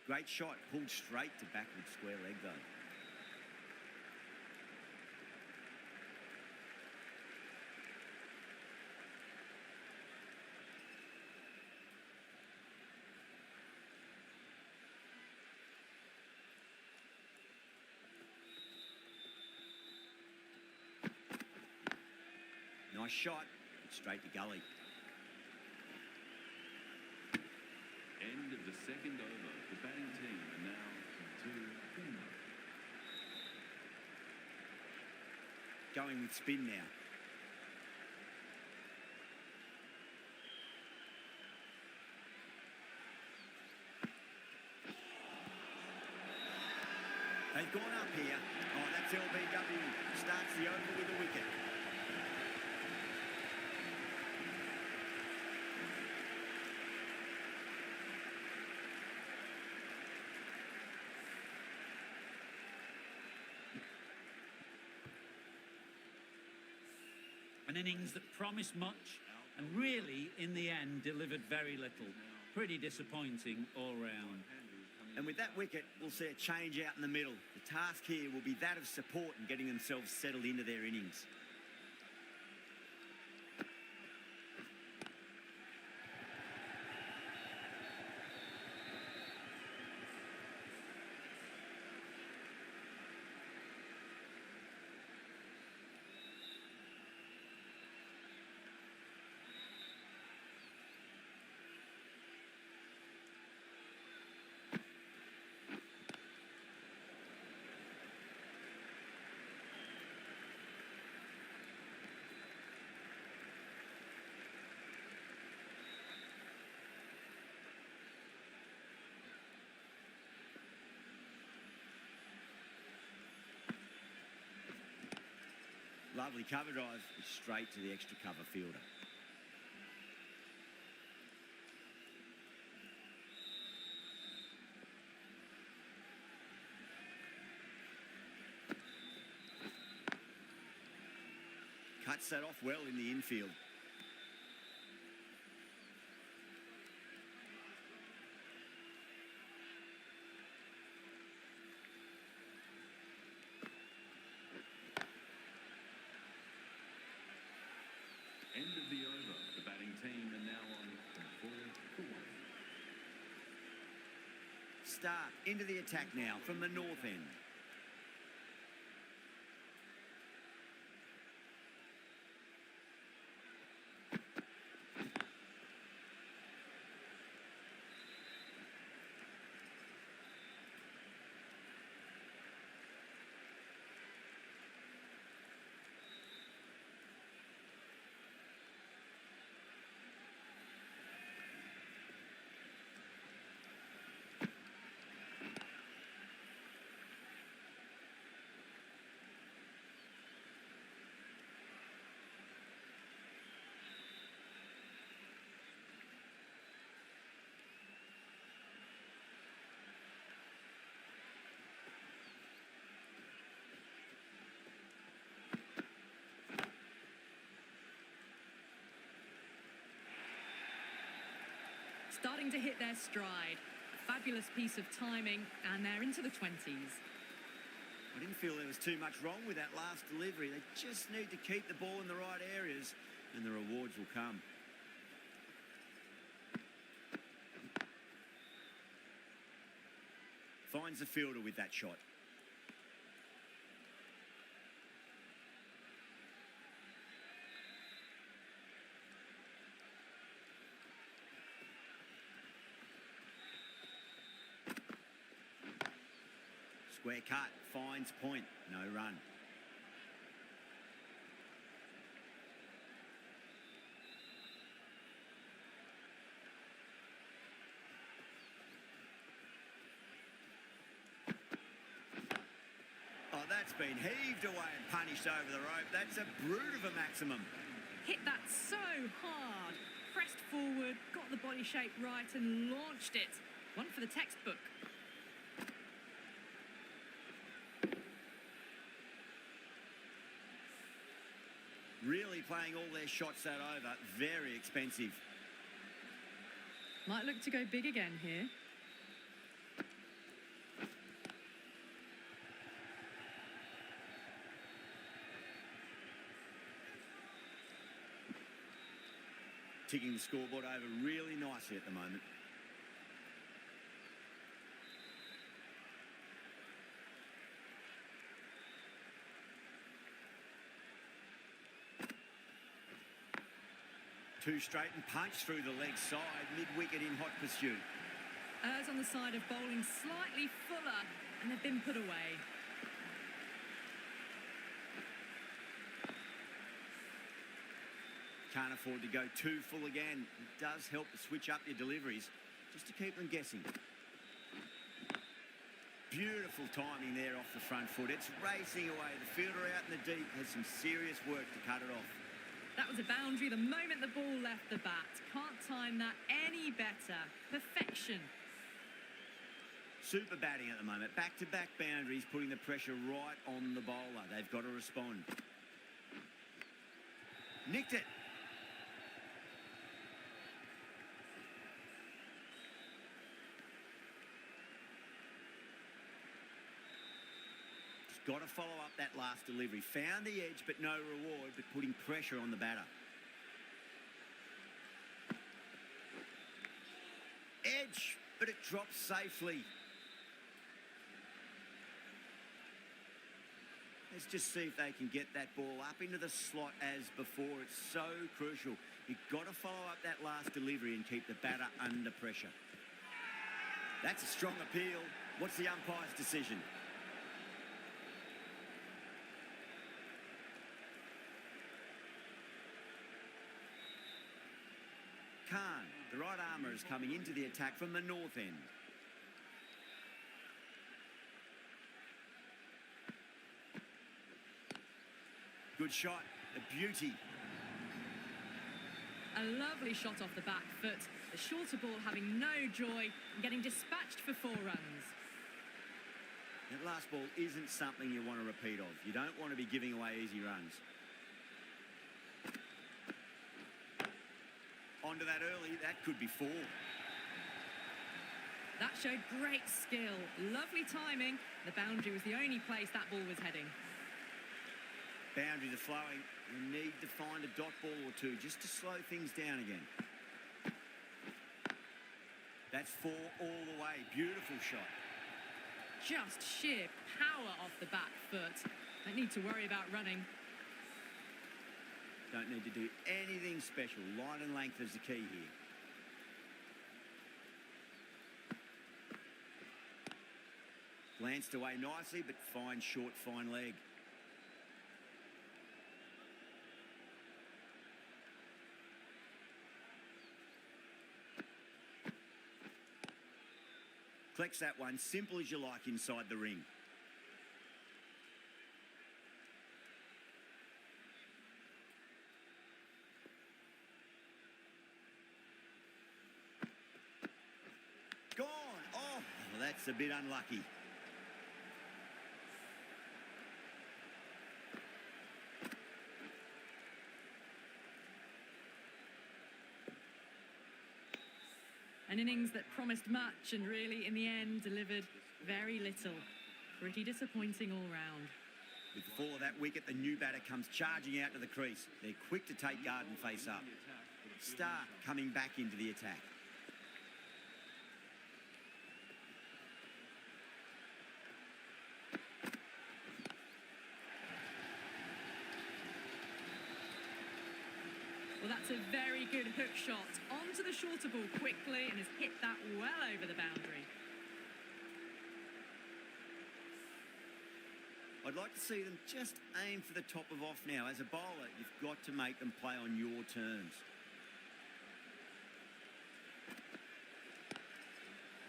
Great shot. Pulled straight to backward square leg though. Nice shot. Straight to gully. End of the second over. The batting team are now in 2. Going with spin now. They've gone up here. Oh, that's LBW. Starts the over with a wicket. An innings that promised much and really, in the end, delivered very little. Pretty disappointing all round. And with that wicket, we'll see a change out in the middle. The task here will be that of support and getting themselves settled into their innings. Lovely cover drive, straight to the extra cover fielder. Cuts that off well in the infield. End of the over. The batting team are now on from 4. start. Into the attack now from the north end. Starting to hit their stride. A fabulous piece of timing, and they're into the 20s. I didn't feel there was too much wrong with that last delivery. They just need to keep the ball in the right areas, and the rewards will come. Finds the fielder with that shot. Square cut, finds point, no run. Oh, that's been heaved away and punished over the rope. That's a brute of a maximum. Hit that so hard. Pressed forward, got the body shape right and launched it. One for the textbook. Really playing all their shots that over. Very expensive. Might look to go big again here. Ticking the scoreboard over really nicely at the moment. Two straight and punch through the leg side, mid-wicket in hot pursuit. Errs on the side of bowling slightly fuller, and they've been put away. Can't afford to go too full again. It does help to switch up your deliveries, just to keep them guessing. Beautiful timing there off the front foot. It's racing away. The fielder out in the deep has some serious work to cut it off. That was a boundary the moment the ball left the bat. Can't time that any better. Perfection. Super batting at the moment. Back-to-back boundaries, putting the pressure right on the bowler. They've got to respond. Nicked it. Got to follow up that last delivery. Found the edge, but no reward, but putting pressure on the batter. Edge, but it drops safely. Let's just see if they can get that ball up into the slot as before. It's so crucial. You've got to follow up that last delivery and keep the batter under pressure. That's a strong appeal. What's the umpire's decision? Khan, the right armour, is coming into the attack from the north end. Good shot, a beauty. A lovely shot off the back foot. The shorter ball having no joy and getting dispatched for 4 runs. That last ball isn't something you want to repeat of. You don't want to be giving away easy runs. Onto that early, that could be 4. That showed great skill. Lovely timing. The boundary was the only place that ball was heading. Boundaries are flowing. You need to find a dot ball or two just to slow things down again. That's 4 all the way. Beautiful shot. Just sheer power off the back foot. Don't need to worry about running. Don't need to do anything special. Line and length is the key here. Glanced away nicely, but fine short, fine leg. Collects that one, simple as you like inside the ring. Gone. Oh, well, that's a bit unlucky. An innings that promised much and really, in the end, delivered very little. Pretty disappointing all round. With the fall of that wicket, the new batter comes charging out to the crease. They're quick to take guard and face up. Stark coming back into the attack. Well, that's a very good hook shot. Onto the shorter ball quickly and has hit that well over the boundary. I'd like to see them just aim for the top of off now. As a bowler, you've got to make them play on your terms.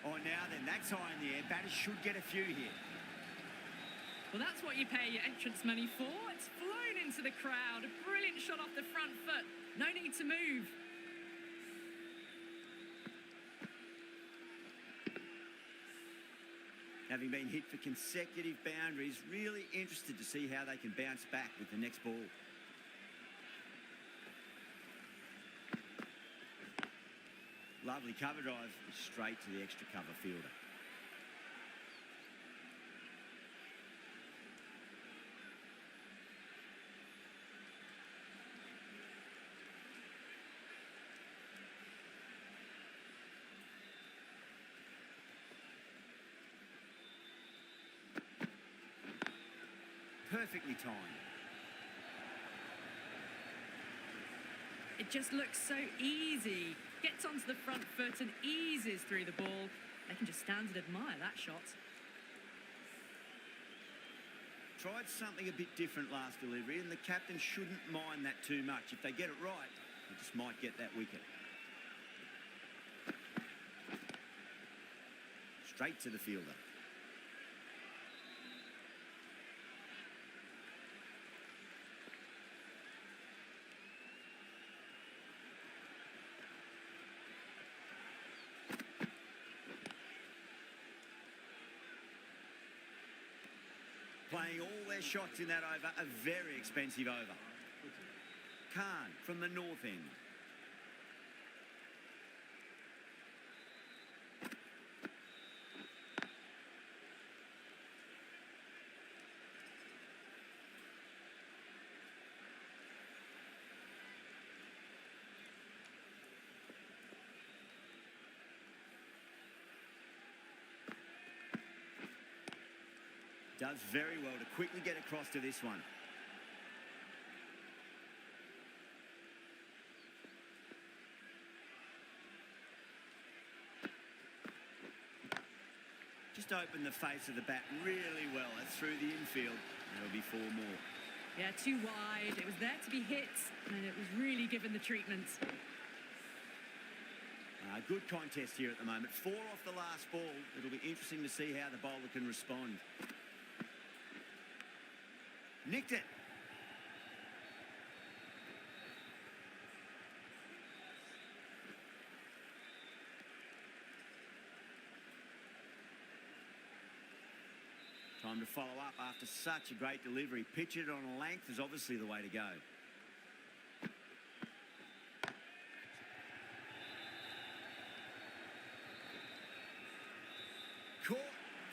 Oh, now then, that's high in the air. Batters should get a few here. Well, that's what you pay your entrance money for. It's flown into the crowd. A brilliant shot off the front foot. No need to move. Having been hit for consecutive boundaries, really interested to see how they can bounce back with the next ball. Lovely cover drive, straight to the extra cover fielder. Perfectly timed. It just looks so easy. Gets onto the front foot and eases through the ball. They can just stand and admire that shot. Tried something a bit different last delivery, and the captain shouldn't mind that too much. If they get it right, they just might get that wicket. Straight to the fielder. Playing all their shots in that over, a very expensive over. Khan from the north end. Does very well to quickly get across to this one. Just opened the face of the bat really well. That's through the infield. That'll be 4 more. Yeah, too wide. It was there to be hit, and it was really given the treatment. Good contest here at the moment. 4 off the last ball. It'll be interesting to see how the bowler can respond. Nicked it. Time to follow up after such a great delivery. Pitch it on a length is obviously the way to go. Caught.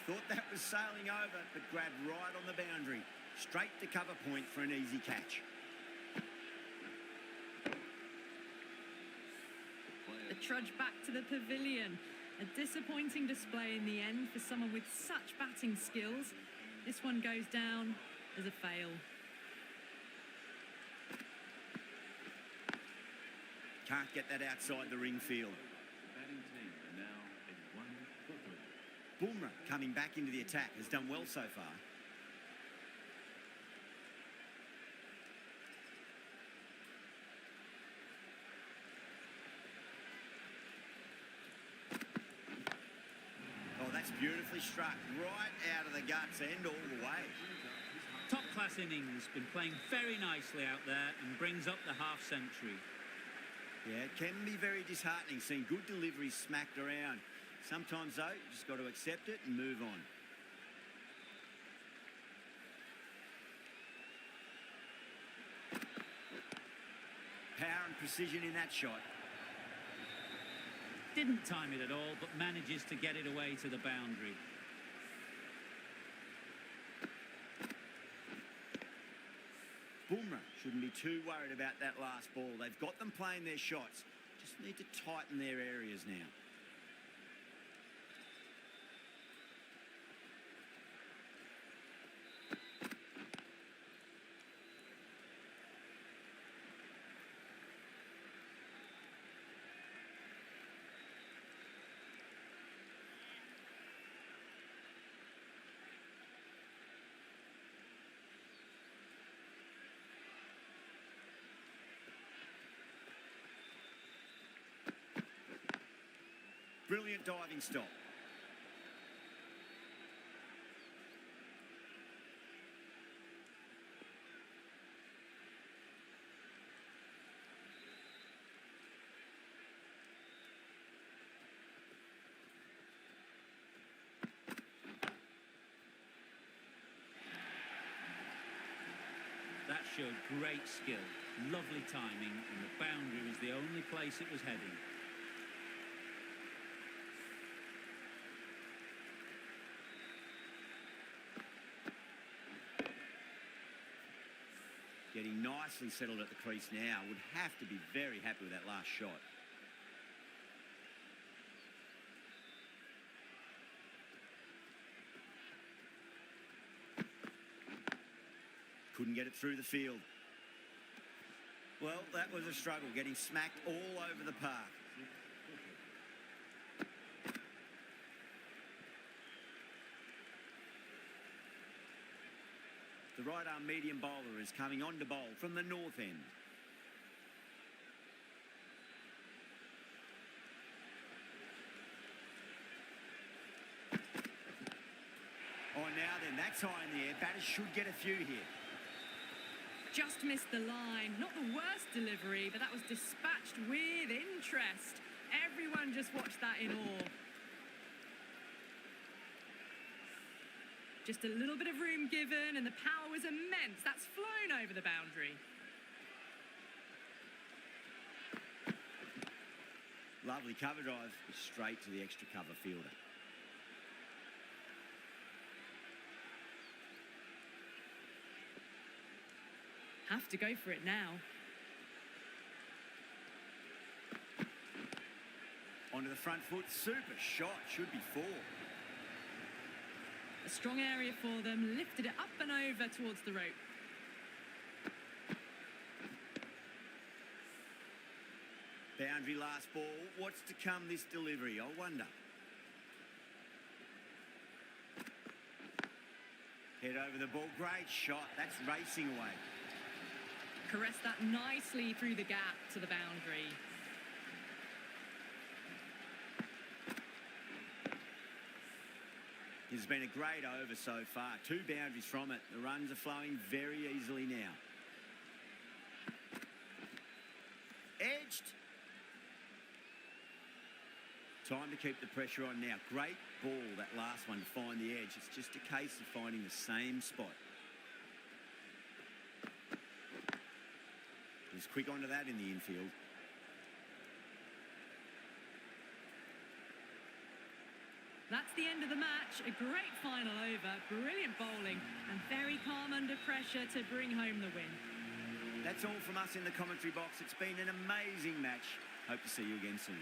Thought that was sailing over, but grabbed right on the boundary. Straight to cover point for an easy catch. The trudge back to the pavilion. A disappointing display in the end for someone with such batting skills. This one goes down as a fail. Can't get that outside the ring field. The batting team are now at 1 for 3. Bumrah coming back into the attack has done well so far. Oh, that's beautifully struck right out of the guts end all the way. Top-class innings, been playing very nicely out there and brings up the half-century. Yeah, it can be very disheartening seeing good deliveries smacked around. Sometimes, though, you just got to accept it and move on. Power and precision in that shot. Didn't time it at all, but manages to get it away to the boundary. Bumrah shouldn't be too worried about that last ball. They've got them playing their shots. Just need to tighten their areas now. Brilliant diving stop. That showed great skill, lovely timing, and the boundary was the only place it was heading. Getting nicely settled at the crease now. Would have to be very happy with that last shot. Couldn't get it through the field. Well, that was a struggle, getting smacked all over the park. The right-arm medium bowler is coming on to bowl from the north end. Oh, now then, that's high in the air. Batters should get a few here. Just missed the line. Not the worst delivery, but that was dispatched with interest. Everyone just watched that in awe. Just a little bit of room given, and the power was immense. That's flown over the boundary. Lovely cover drive, straight to the extra cover fielder. Have to go for it now. Onto the front foot, super shot, should be 4. A strong area for them, lifted it up and over towards the rope. Boundary last ball. What's to come this delivery, I wonder. Head over the ball, great shot. That's racing away. Caressed that nicely through the gap to the boundary. It's been a great over so far. 2 boundaries from it. The runs are flowing very easily now. Edged. Time to keep the pressure on now. Great ball, that last one, to find the edge. It's just a case of finding the same spot. He's quick onto that in the infield. That's the end of the match. A great final over, brilliant bowling, and very calm under pressure to bring home the win. That's all from us in the commentary box. It's been an amazing match. Hope to see you again soon.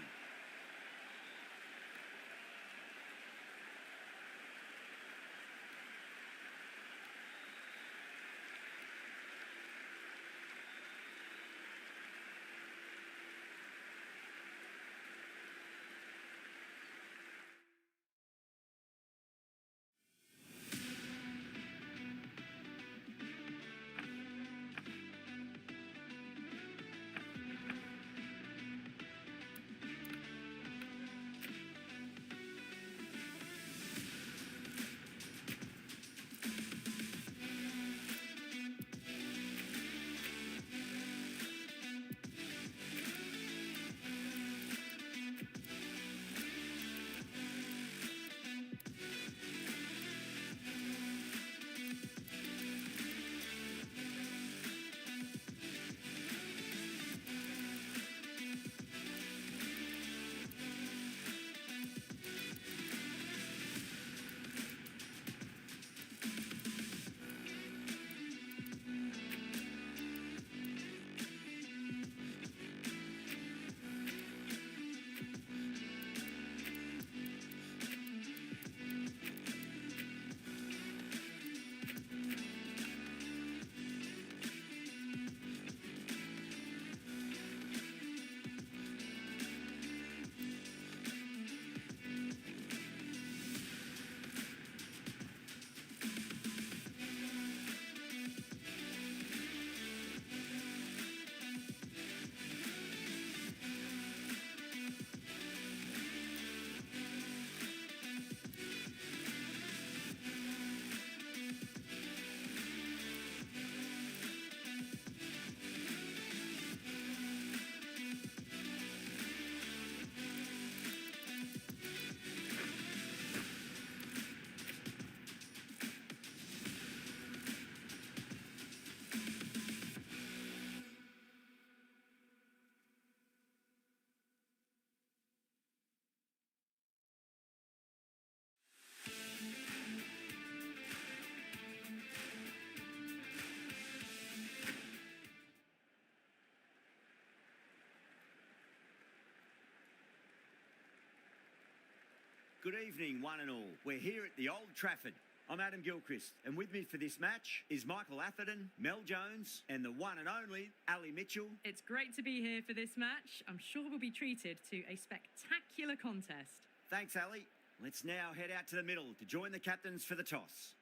Good evening, one and all. We're here at the Old Trafford. I'm Adam Gilchrist, and with me for this match is Michael Atherton, Mel Jones, and the one and only Ali Mitchell. It's great to be here for this match. I'm sure we'll be treated to a spectacular contest. Thanks, Ali. Let's now head out to the middle to join the captains for the toss.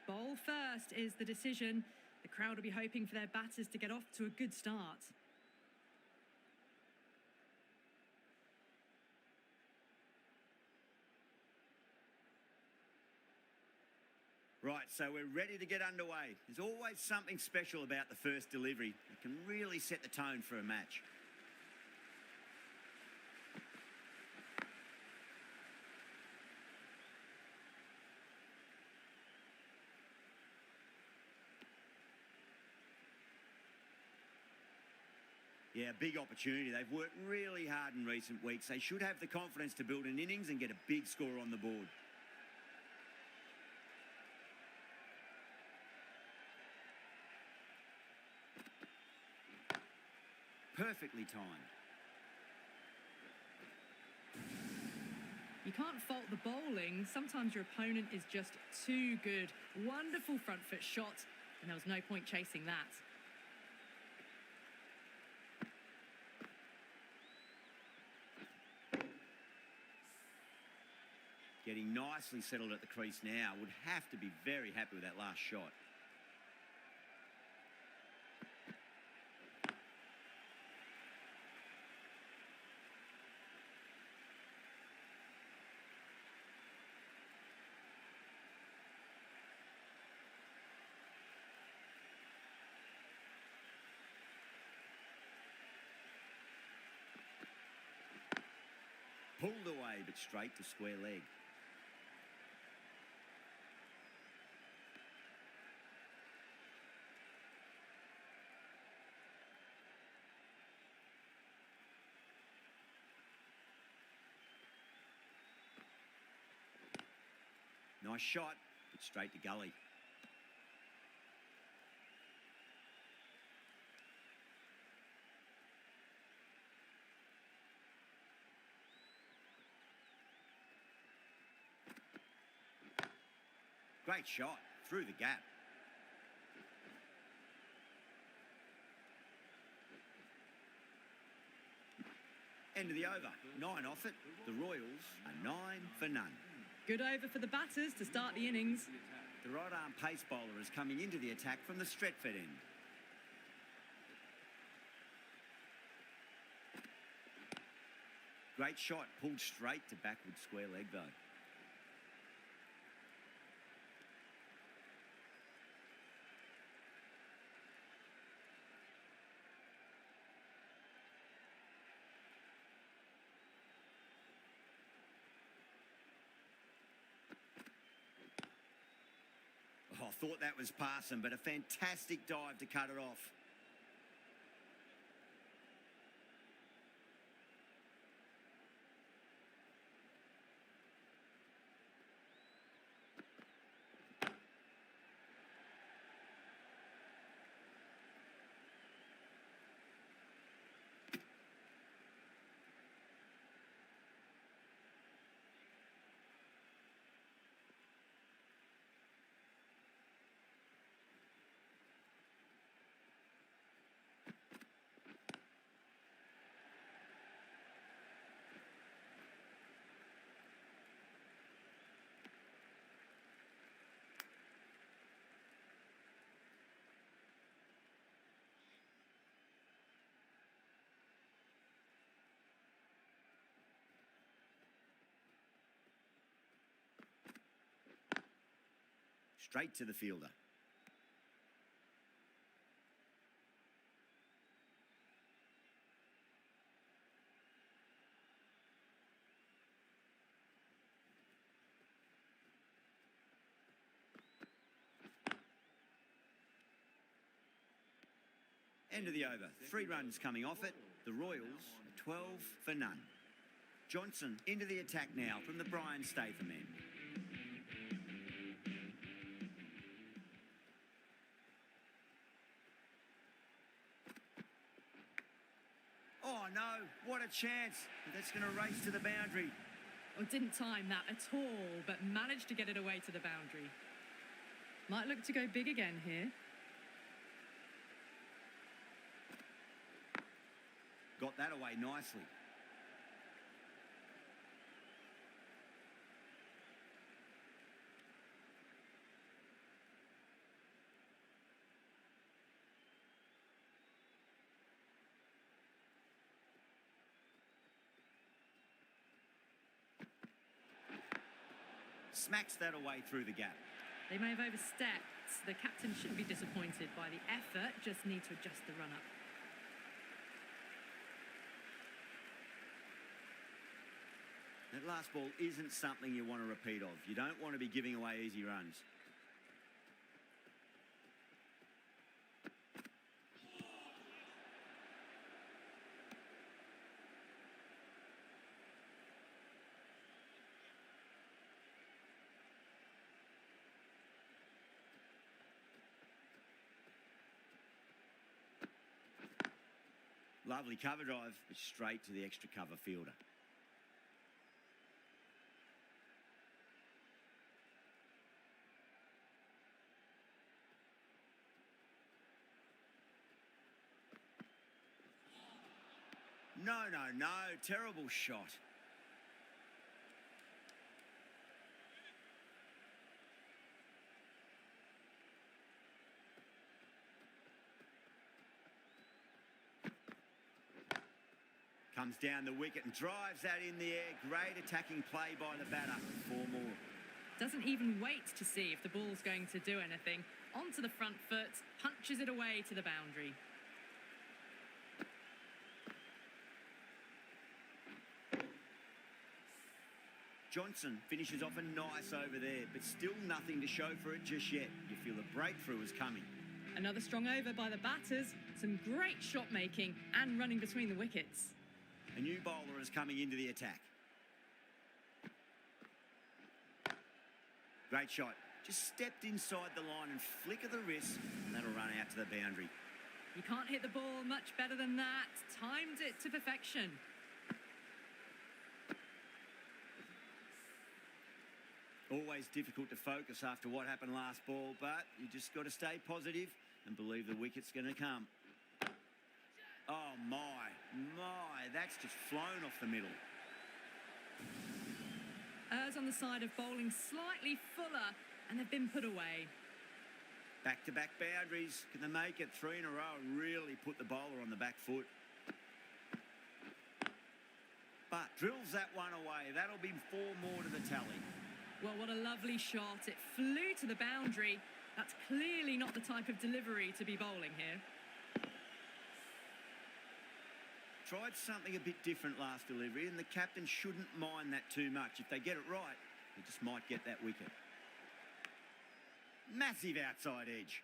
Bowl first is the decision. The crowd will be hoping for their batters to get off to a good start. Right, so we're ready to get underway. There's always something special about the first delivery. It can really set the tone for a match. Yeah, big opportunity. They've worked really hard in recent weeks. They should have the confidence to build an innings and get a big score on the board. Perfectly timed. You can't fault the bowling. Sometimes your opponent is just too good. Wonderful front foot shot, and there was no point chasing that. Getting nicely settled at the crease now. Would have to be very happy with that last shot. Pulled away, but straight to square leg. Nice shot, but straight to gully. Great shot, through the gap. End of the over, 9 off it. The Royals are 9 for none. Good over for the batters to start the innings. The right-arm pace bowler is coming into the attack from the Stretford end. Great shot, pulled straight to backward square leg though. Oh, I thought that was passing, but a fantastic dive to cut it off. Straight to the fielder. End of the over. 3 runs coming off it. The Royals are 12 for none. Johnson into the attack now from the Brian Statham end. Oh no, what a chance. That's going to race to the boundary. Well, didn't time that at all, but managed to get it away to the boundary. Might look to go big again here. Got that away nicely. Smacks that away through the gap. They may have overstepped. The captain shouldn't be disappointed by the effort, just need to adjust the run-up. That last ball isn't something you want to repeat of. You don't want to be giving away easy runs. Lovely cover drive, but straight to the extra cover fielder. No, terrible shot. Comes down the wicket and drives that in the air. Great attacking play by the batter. 4 more. Doesn't even wait to see if the ball's going to do anything. Onto the front foot, punches it away to the boundary. Johnson finishes off a nice over there, but still nothing to show for it just yet. You feel a breakthrough is coming. Another strong over by the batters. Some great shot making and running between the wickets. A new bowler is coming into the attack. Great shot. Just stepped inside the line and flick of the wrist, and that'll run out to the boundary. You can't hit the ball much better than that. Timed it to perfection. Always difficult to focus after what happened last ball, but you just got to stay positive and believe the wicket's going to come. Oh, my, that's just flown off the middle. Errs on the side of bowling slightly fuller, and they've been put away. Back-to-back boundaries. Can they make it 3 in a row and really put the bowler on the back foot? But drills that one away. That'll be 4 more to the tally. Well, what a lovely shot. It flew to the boundary. That's clearly not the type of delivery to be bowling here. Tried something a bit different last delivery, and the captain shouldn't mind that too much. If they get it right, they just might get that wicket. Massive outside edge.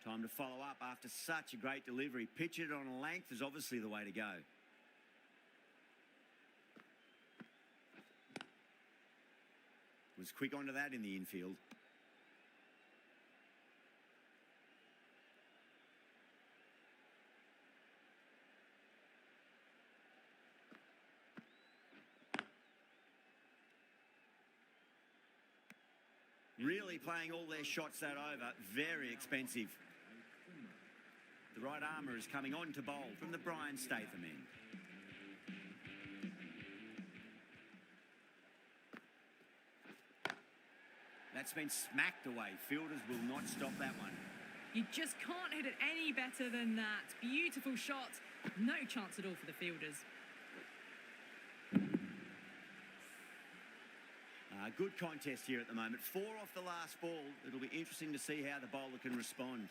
Time to follow up after such a great delivery. Pitch it on a length is obviously the way to go. Was quick onto that in the infield. Really playing all their shots that over. Very expensive. The right armour is coming on to bowl from the Brian Statham end. That's been smacked away. Fielders will not stop that one. You just can't hit it any better than that. Beautiful shot. No chance at all for the fielders. Good contest here at the moment. 4 off the last ball. It'll be interesting to see how the bowler can respond.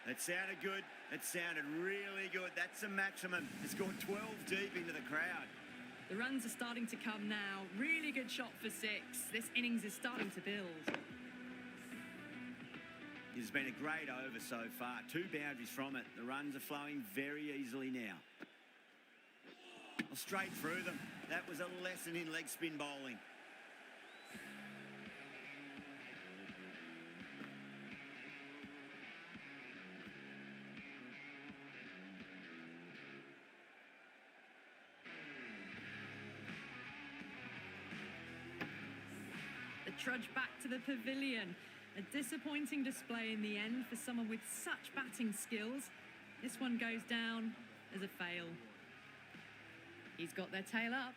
That sounded good. It sounded really good. That's a maximum. It's gone 12 deep into the crowd. The runs are starting to come now. Really good shot for 6. This innings is starting to build. It's been a great over so far. 2 boundaries from it. The runs are flowing very easily now. Well, straight through them. That was a lesson in leg spin bowling. The trudge back to the pavilion. A disappointing display in the end for someone with such batting skills. This one goes down as a fail. He's got their tail up.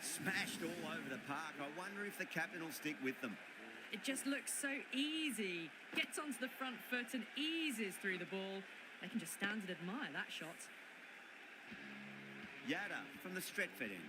Smashed all over the park. I wonder if the captain will stick with them. It just looks so easy. Gets onto the front foot and eases through the ball. They can just stand and admire that shot. Yada from the Stretford end.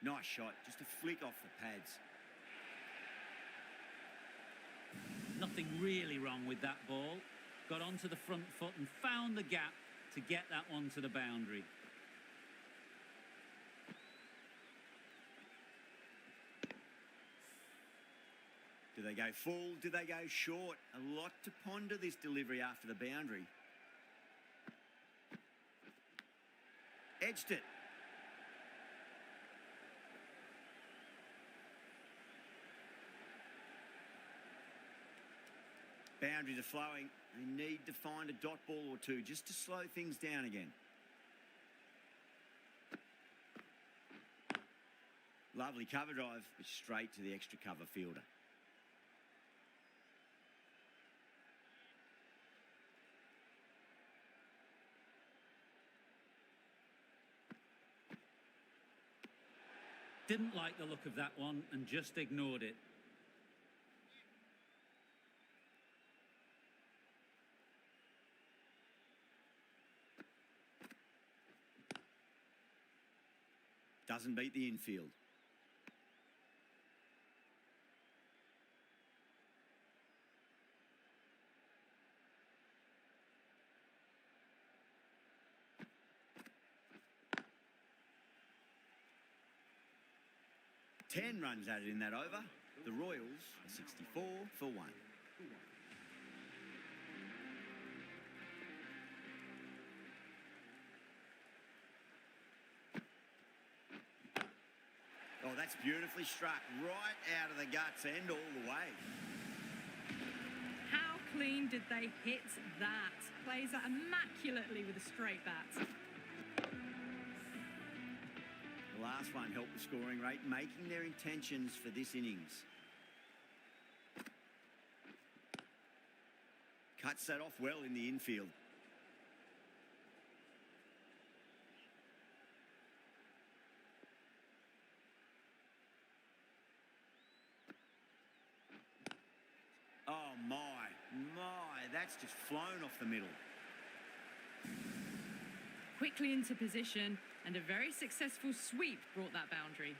Nice shot, just a flick off the pads. Nothing really wrong with that ball. Got onto the front foot and found the gap to get that one to the boundary. Do they go full? Do they go short? A lot to ponder this delivery after the boundary. Edged it. Boundaries are flowing. They need to find a dot ball or two just to slow things down again. Lovely cover drive, but straight to the extra cover fielder. Didn't like the look of that one and just ignored it. Doesn't beat the infield. Ten runs added in that over. The Royals are 64 for 1. Oh, that's beautifully struck right out of the guts end all the way. How clean did they hit that? Plays that immaculately with a straight bat. The last one helped the scoring rate, making their intentions for this innings. Cuts that off well in the infield. Oh my, that's just flown off the middle. Quickly into position, and a very successful sweep brought that boundary.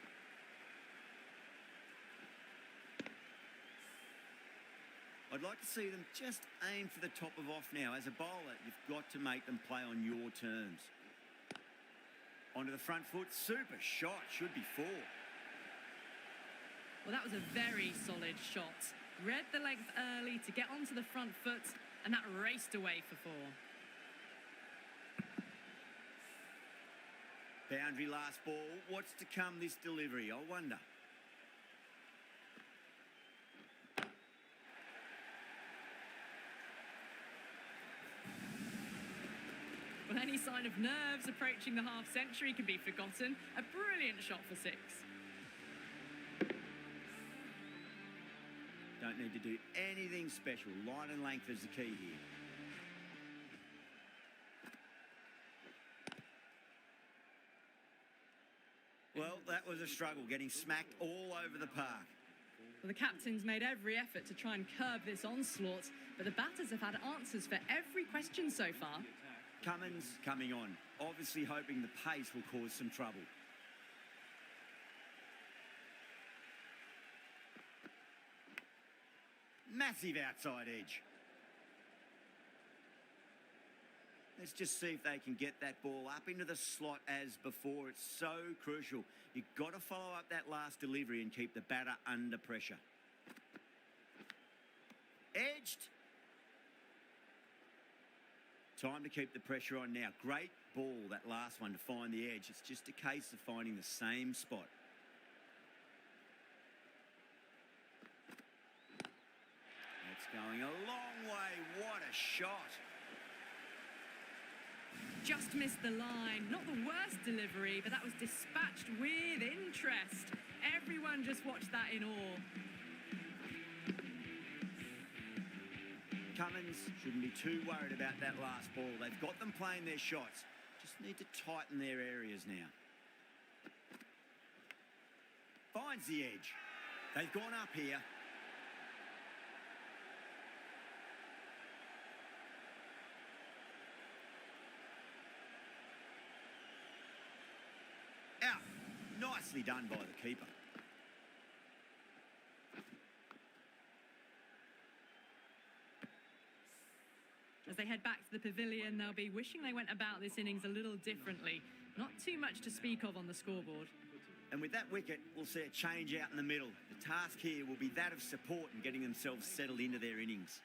I'd like to see them just aim for the top of off now. As a bowler, you've got to make them play on your terms. Onto the front foot, super shot, should be 4. Well, that was a very solid shot. Read the length early to get onto the front foot, and that raced away for 4. boundary last ball. What's to come this delivery, I wonder? Well, any sign of nerves approaching the half-century can be forgotten. A brilliant shot for 6. Don't need to do anything special. Line and length is the key here. Well, that was a struggle, getting smacked all over the park. Well, the captain's made every effort to try and curb this onslaught, but the batters have had answers for every question so far. Cummins coming on, obviously hoping the pace will cause some trouble. Massive outside edge. Let's just see if they can get that ball up into the slot as before. It's so crucial. You've got to follow up that last delivery and keep the batter under pressure. Edged. Time to keep the pressure on now. Great ball, that last one, to find the edge. It's just a case of finding the same spot. That's going a long way. What a shot. Just missed the line. Not the worst delivery, but that was dispatched with interest. Everyone just watched that in awe. Cummins shouldn't be too worried about that last ball. They've got them playing their shots. Just need to tighten their areas now. Finds the edge. They've gone up here. Out. Nicely done by the keeper. As they head back to the pavilion, they'll be wishing they went about this innings a little differently. Not too much to speak of on the scoreboard. And with that wicket, we'll see a change out in the middle. The task here will be that of support and getting themselves settled into their innings.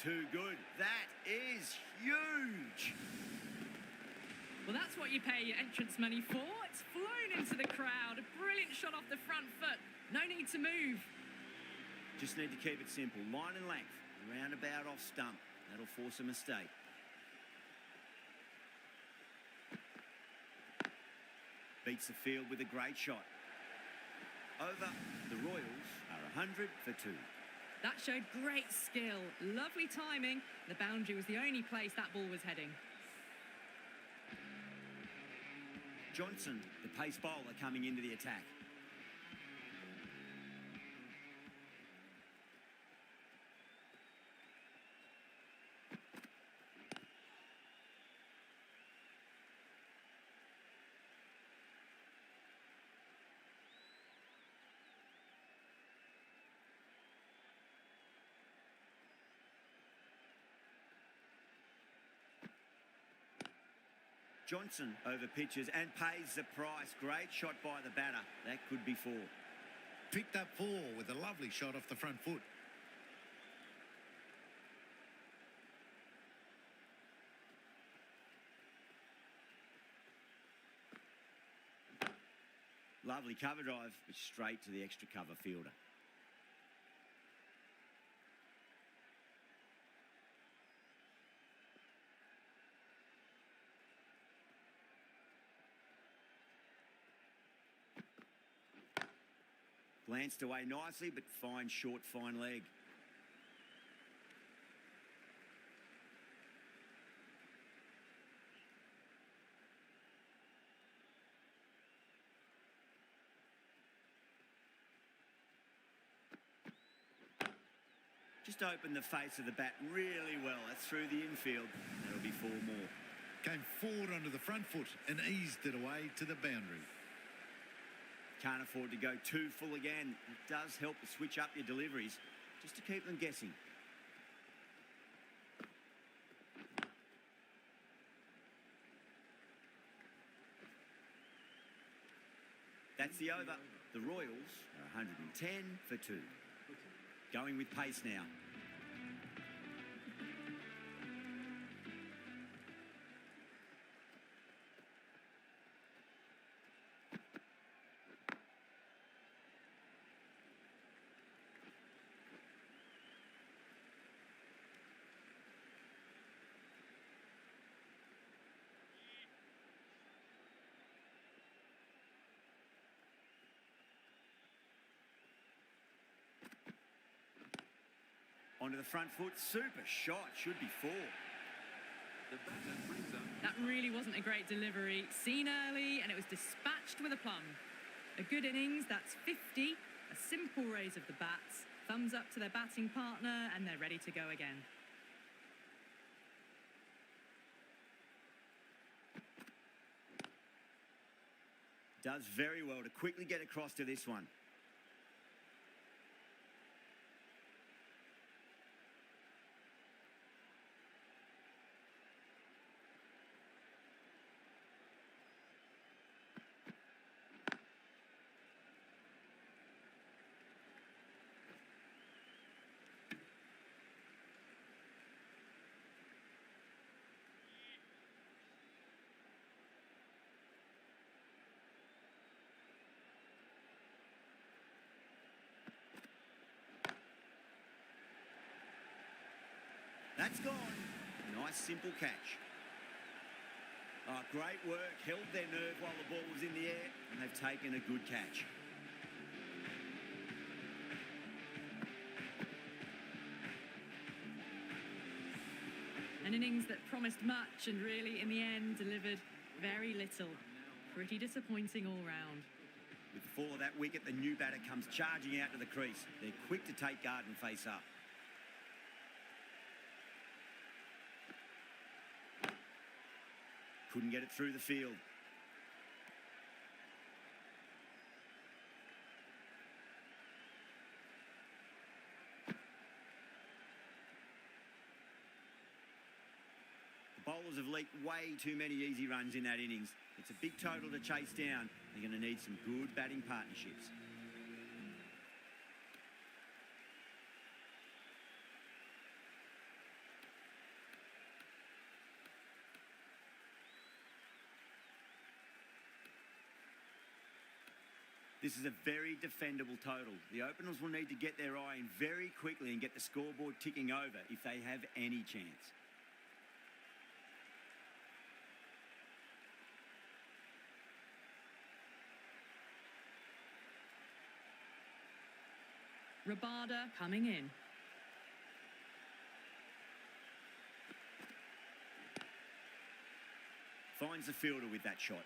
Too good. That is huge. Well, that's what you pay your entrance money for. It's flown into the crowd. A brilliant shot off the front foot. No need to move. Just need to keep it simple. Line and length. Roundabout off stump. That'll force a mistake. Beats the field with a great shot. Over. The Royals are 100 for 2. That showed great skill. Lovely timing. The boundary was the only place that ball was heading. Johnson, the pace bowler, coming into the attack. Johnson over pitches and pays the price. Great shot by the batter. That could be 4. Picked up 4 with a lovely shot off the front foot. Lovely cover drive, but straight to the extra cover fielder. Glanced away nicely, but fine short, fine leg. Just opened the face of the bat really well. That's through the infield. That'll be 4 more. Came forward onto the front foot and eased it away to the boundary. Can't afford to go too full again. It does help to switch up your deliveries, just to keep them guessing. That's the over. The Royals are 110 for 2. Going with pace now. Onto the front foot. Super shot. Should be 4. The batter brings up That really wasn't a great delivery. Seen early, and it was dispatched with a plum. A good innings, that's 50. A simple raise of the bats. Thumbs up to their batting partner, and they're ready to go again. Does very well to quickly get across to this one. That's gone. Nice, simple catch. Oh, great work. Held their nerve while the ball was in the air, and they've taken a good catch. An innings that promised much and really, in the end, delivered very little. Pretty disappointing all round. With the fall of that wicket, the new batter comes charging out to the crease. They're quick to take guard and face up. Couldn't get it through the field. The bowlers have leaked way too many easy runs in that innings. It's a big total to chase down. They're going to need some good batting partnerships. This is a very defendable total. The openers will need to get their eye in very quickly and get the scoreboard ticking over if they have any chance. Rabada coming in. Finds the fielder with that shot.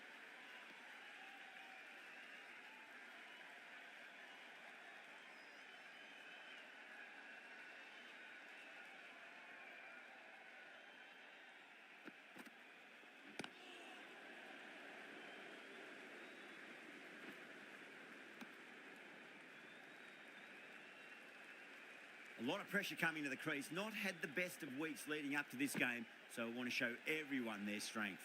A lot of pressure coming to the crease. Not had the best of weeks leading up to this game, so I want to show everyone their strength.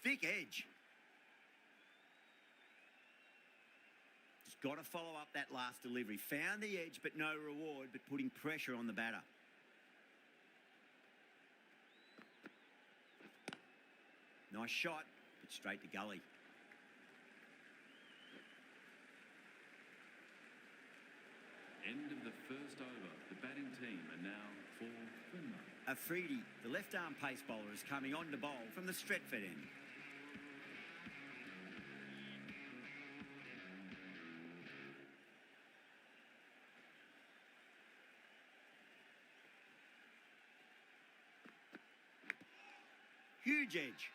Thick edge. Just got to follow up that last delivery. Found the edge, but no reward, but putting pressure on the batter. Nice shot, but straight to gully. end of the first over. The batting team are now 4 for 9. Afridi, the left-arm pace bowler, is coming on to bowl from the Stretford end. Huge edge.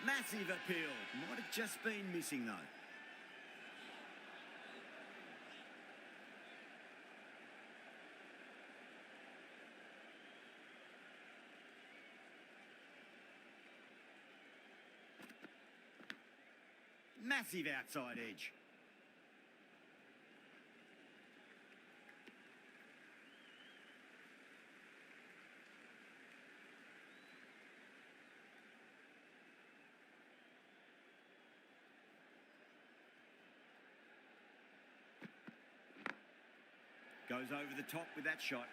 Massive appeal. Might have just been missing, though. Massive outside edge. Goes over the top with that shot.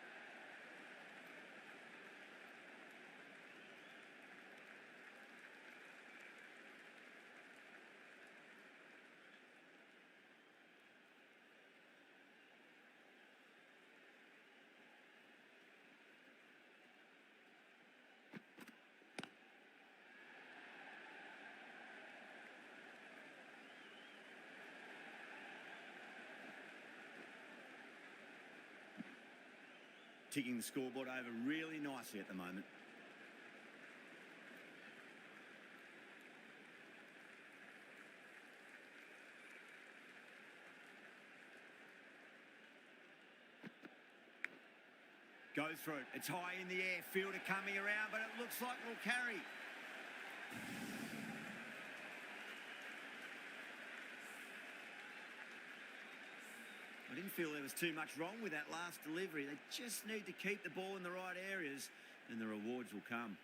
Ticking the scoreboard over really nicely at the moment. Goes through it. It's high in the air. Fielder coming around, but it looks like we'll carry. I didn't feel there was too much wrong with that last delivery. They just need to keep the ball in the right areas and the rewards will come.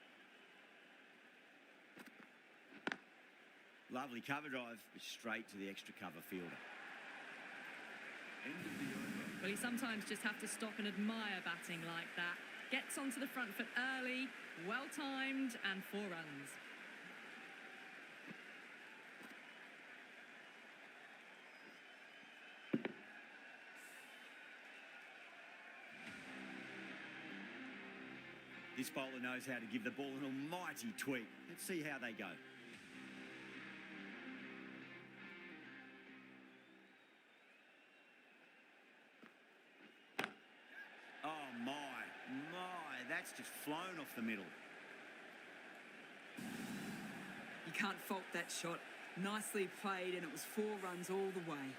Lovely cover drive, but straight to the extra cover fielder. End of the over. Well, you sometimes just have to stop and admire batting like that. Gets onto the front foot early, well-timed, and 4 runs. This bowler knows how to give the ball an almighty tweak. Let's see how they go. Oh my, that's just flown off the middle. You can't fault that shot. Nicely played, and it was 4 runs all the way.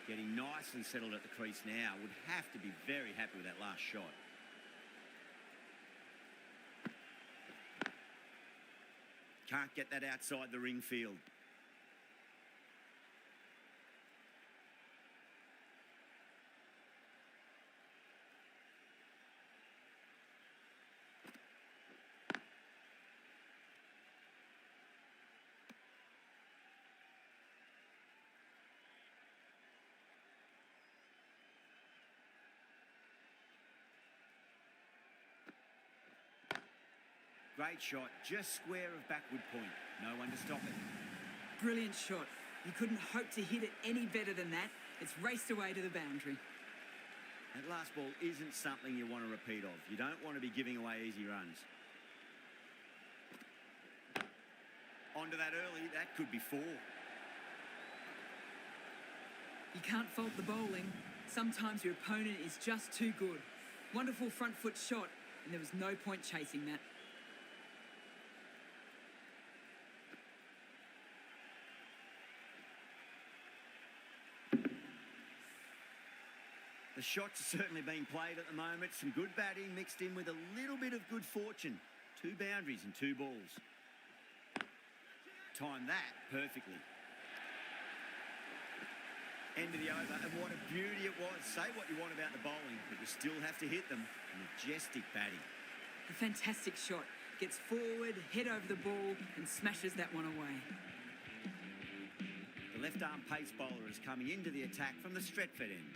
Getting nicely settled at the crease now. Would have to be very happy with that last shot. Can't get that outside the ring field. Great shot, just square of backward point. No one to stop it. Brilliant shot. You couldn't hope to hit it any better than that. It's raced away to the boundary. That last ball isn't something you want to repeat of. You don't want to be giving away easy runs. Onto that early, that could be 4. You can't fault the bowling. Sometimes your opponent is just too good. Wonderful front foot shot, and there was no point chasing that. The shots are certainly being played at the moment. Some good batting mixed in with a little bit of good fortune. 2 boundaries and 2 balls. Timed that perfectly. End of the over, and what a beauty it was. Say what you want about the bowling, but you still have to hit them. Majestic batting. A fantastic shot. Gets forward, head over the ball, and smashes that one away. The left-arm pace bowler is coming into the attack from the Stretford end.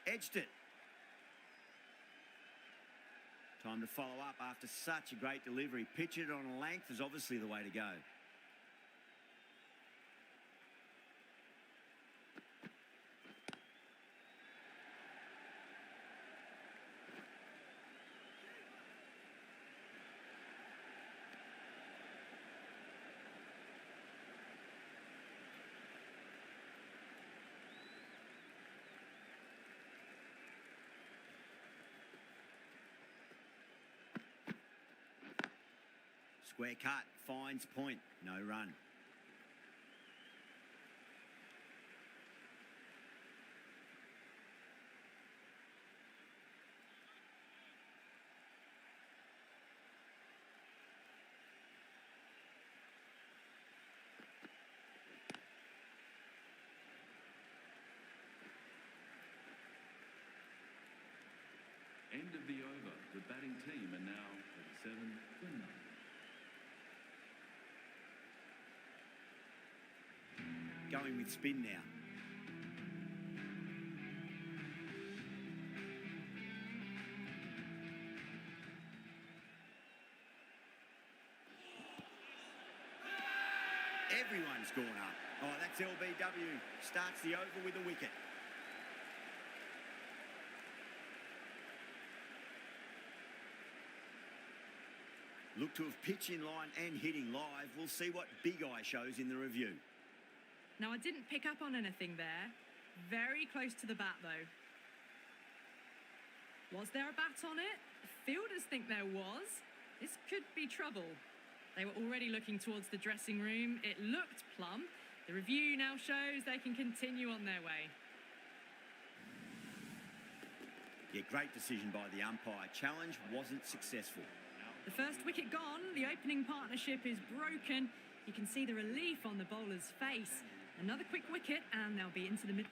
Edged it. Time to follow up after such a great delivery. Pitch it on a length is obviously the way to go. Square cut, finds point, no run. End of the over. The batting team are now 37 for 9. Going with spin now. Everyone's gone up. Oh, that's LBW. Starts the over with a wicket. Look to have pitch in line and hitting live. We'll see what Big Eye shows in the review. Now, I didn't pick up on anything there. Very close to the bat, though. Was there a bat on it? Fielders think there was. This could be trouble. They were already looking towards the dressing room. It looked plumb. The review now shows they can continue on their way. Yeah, great decision by the umpire. Challenge wasn't successful. The first wicket gone. The opening partnership is broken. You can see the relief on the bowler's face. Another quick wicket, and they'll be into the mid.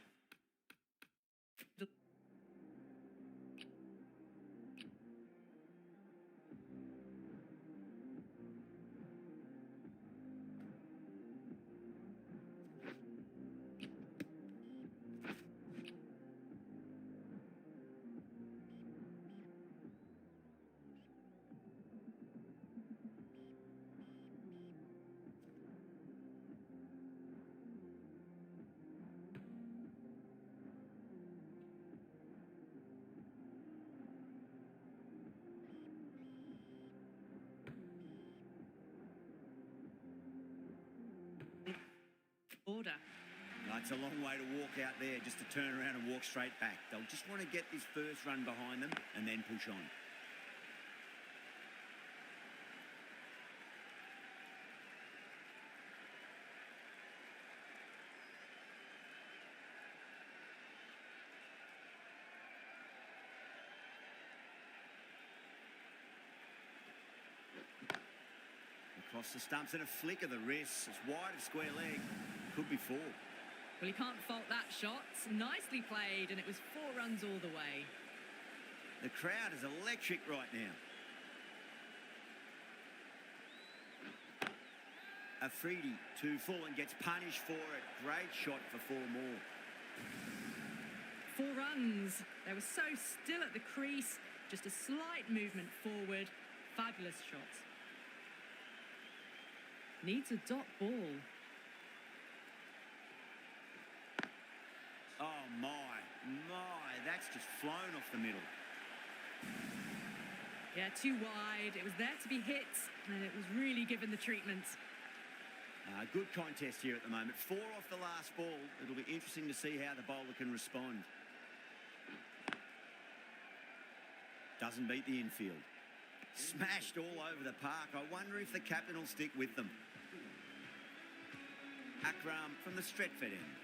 Order. No, it's a long way to walk out there just to turn around and walk straight back. They'll just want to get this first run behind them and then push on. Across the stumps and a flick of the wrist. It's wide of square leg. Could be 4. Well, you can't fault that shot. Nicely played, and it was 4 runs all the way. The crowd is electric right now. Afridi too full and gets punished for it. Great shot for 4 more. 4 runs. They were so still at the crease. Just a slight movement forward. Fabulous shot. Needs a dot ball. Oh, my. That's just flown off the middle. Yeah, too wide. It was there to be hit, and it was really given the treatment. Good contest here at the moment. 4 off the last ball. It'll be interesting to see how the bowler can respond. Doesn't beat the infield. Smashed all over the park. I wonder if the captain will stick with them. Akram from the Stretford end.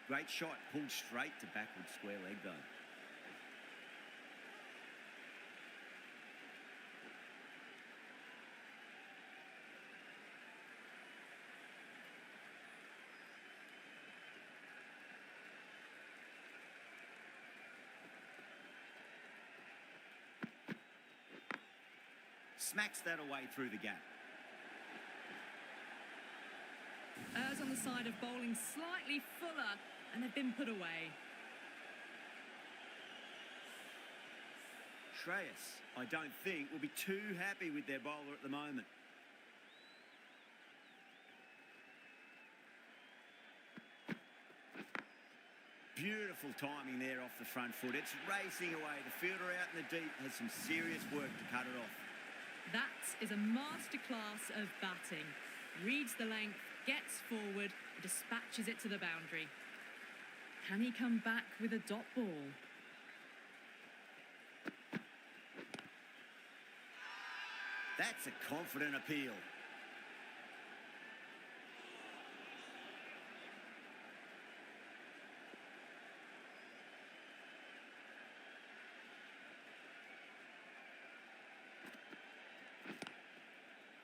Great shot, pulled straight to backward square leg though. smacks that away through the gap. Errs on the side of bowling slightly fuller, and they've been put away. Shreyas, I don't think, will be too happy with their bowler at the moment. Beautiful timing there off the front foot. It's racing away. The fielder out in the deep has some serious work to cut it off. That is a masterclass of batting. Reads the length, gets forward, dispatches it to the boundary. Can he come back with a dot ball? That's a confident appeal.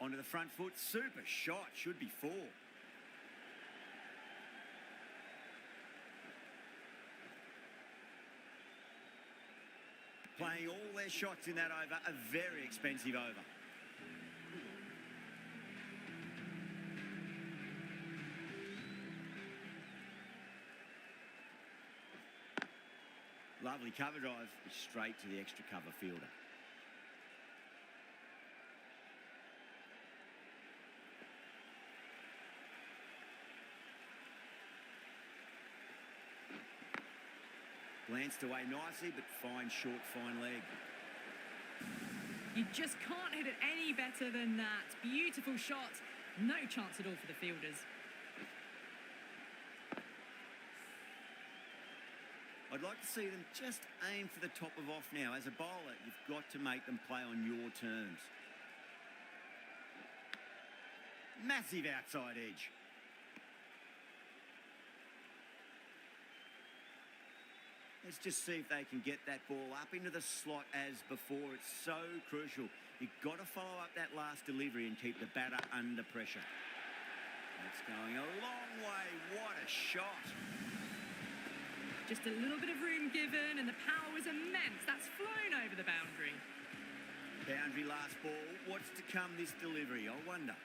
Onto the front foot, super shot, should be 4. Playing all their shots in that over, a very expensive over. Lovely cover drive, straight to the extra cover fielder. Glanced away nicely, but fine short, fine leg. You just can't hit it any better than that. Beautiful shot. No chance at all for the fielders. I'd like to see them just aim for the top of off now. As a bowler, you've got to make them play on your terms. Massive outside edge. Let's just see if they can get that ball up into the slot as before. It's so crucial. You've got to follow up that last delivery and keep the batter under pressure. That's going a long way. What a shot. Just a little bit of room given, and the power was immense. That's flown over the boundary. Boundary last ball. What's to come this delivery? I wonder.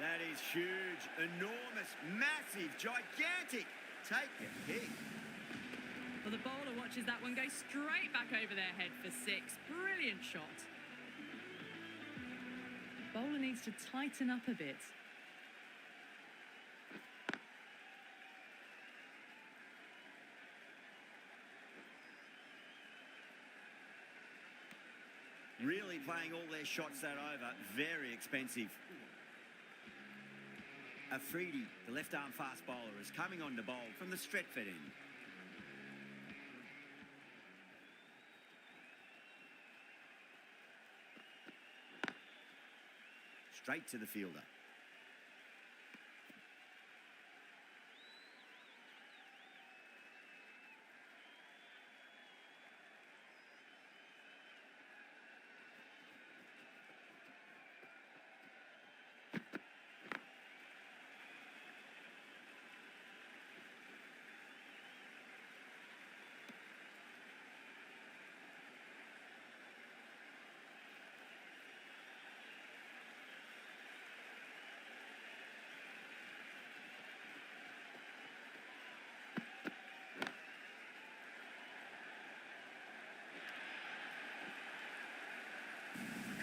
That is huge, enormous, massive, gigantic. Take your pick. Well, the bowler watches that one go straight back over their head for 6. Brilliant shot. The bowler needs to tighten up a bit. Really playing all their shots that over. Very expensive. Afridi, the left-arm fast bowler, is coming on to bowl from the Stretford end. Straight to the fielder.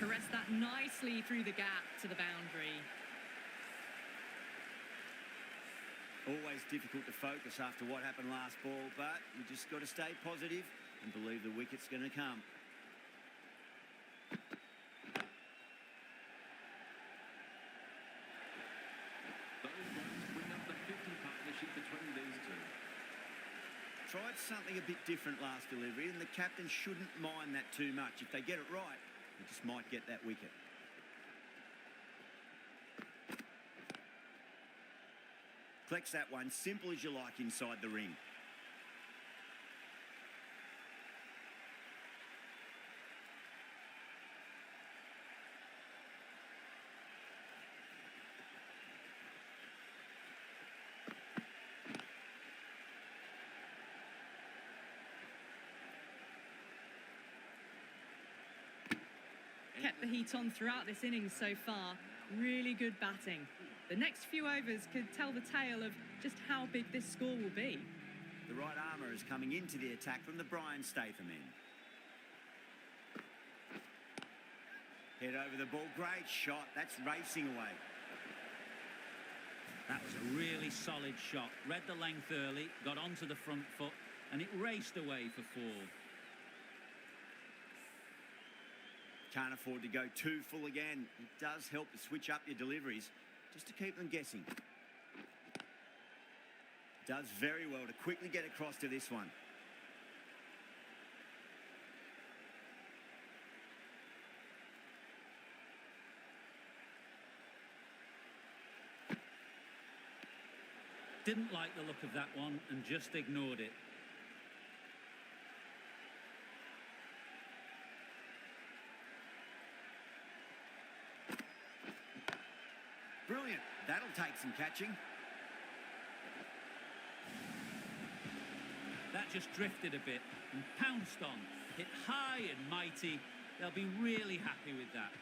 Caress that nicely through the gap to the boundary. Always difficult to focus after what happened last ball, but you just got to stay positive and believe the wicket's going to come. Those runs bring up the 50 partnership between these two. Tried something a bit different last delivery, and the captain shouldn't mind that too much. If they get it right, they just might get that wicket. Collects that one, simple as you like, inside the ring. kept the heat on throughout this innings so far. Really good batting. The next few overs could tell the tale of just how big this score will be. The right armour is coming into the attack from the Brian Statham end. Head over the ball, great shot, that's racing away. That was a really solid shot. Read the length early, got onto the front foot, and it raced away for 4. Can't afford to go too full again. It does help to switch up your deliveries, just to keep them guessing. Does very well to quickly get across to this one. Didn't like the look of that one and just ignored it. Brilliant. That'll take some catching. That just drifted a bit and pounced on. Hit high and mighty. They'll be really happy with that.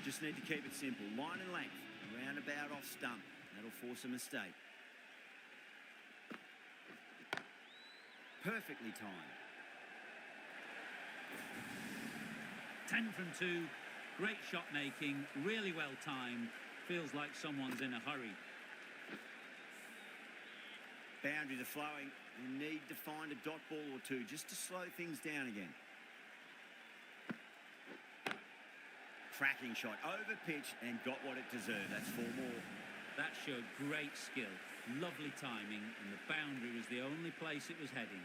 Just need to keep it simple. Line and length. Roundabout off stump. That'll force a mistake. Perfectly timed. 10 from 2. Great shot making. Really well timed. Feels like someone's in a hurry. Boundaries are flowing. You need to find a dot ball or two just to slow things down again. Cracking shot, over pitch and got what it deserved. That's 4 more. That showed great skill, lovely timing, and the boundary was the only place it was heading.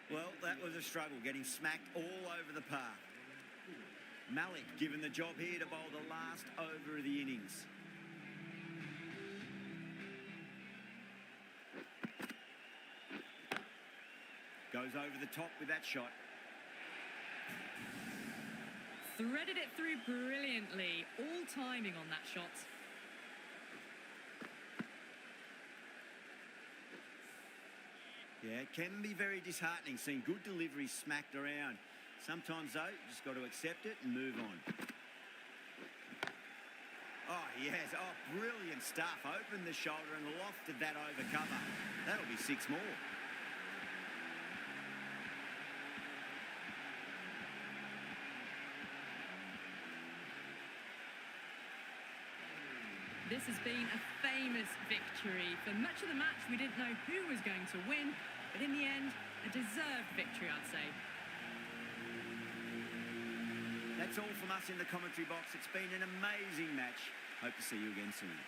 Well, that was a struggle, getting smacked all over the park. Malik given the job here to bowl the last over of the innings. Goes over the top with that shot. Threaded it through brilliantly. All timing on that shot. Yeah, it can be very disheartening seeing good deliveries smacked around. Sometimes, though, you just got to accept it and move on. Oh, yes. Oh, brilliant stuff. Opened the shoulder and lofted that over cover. That'll be 6 more. This has been a famous victory. For much of the match, we didn't know who was going to win, but in the end, a deserved victory, I'd say. That's all from us in the commentary box. It's been an amazing match. Hope to see you again soon.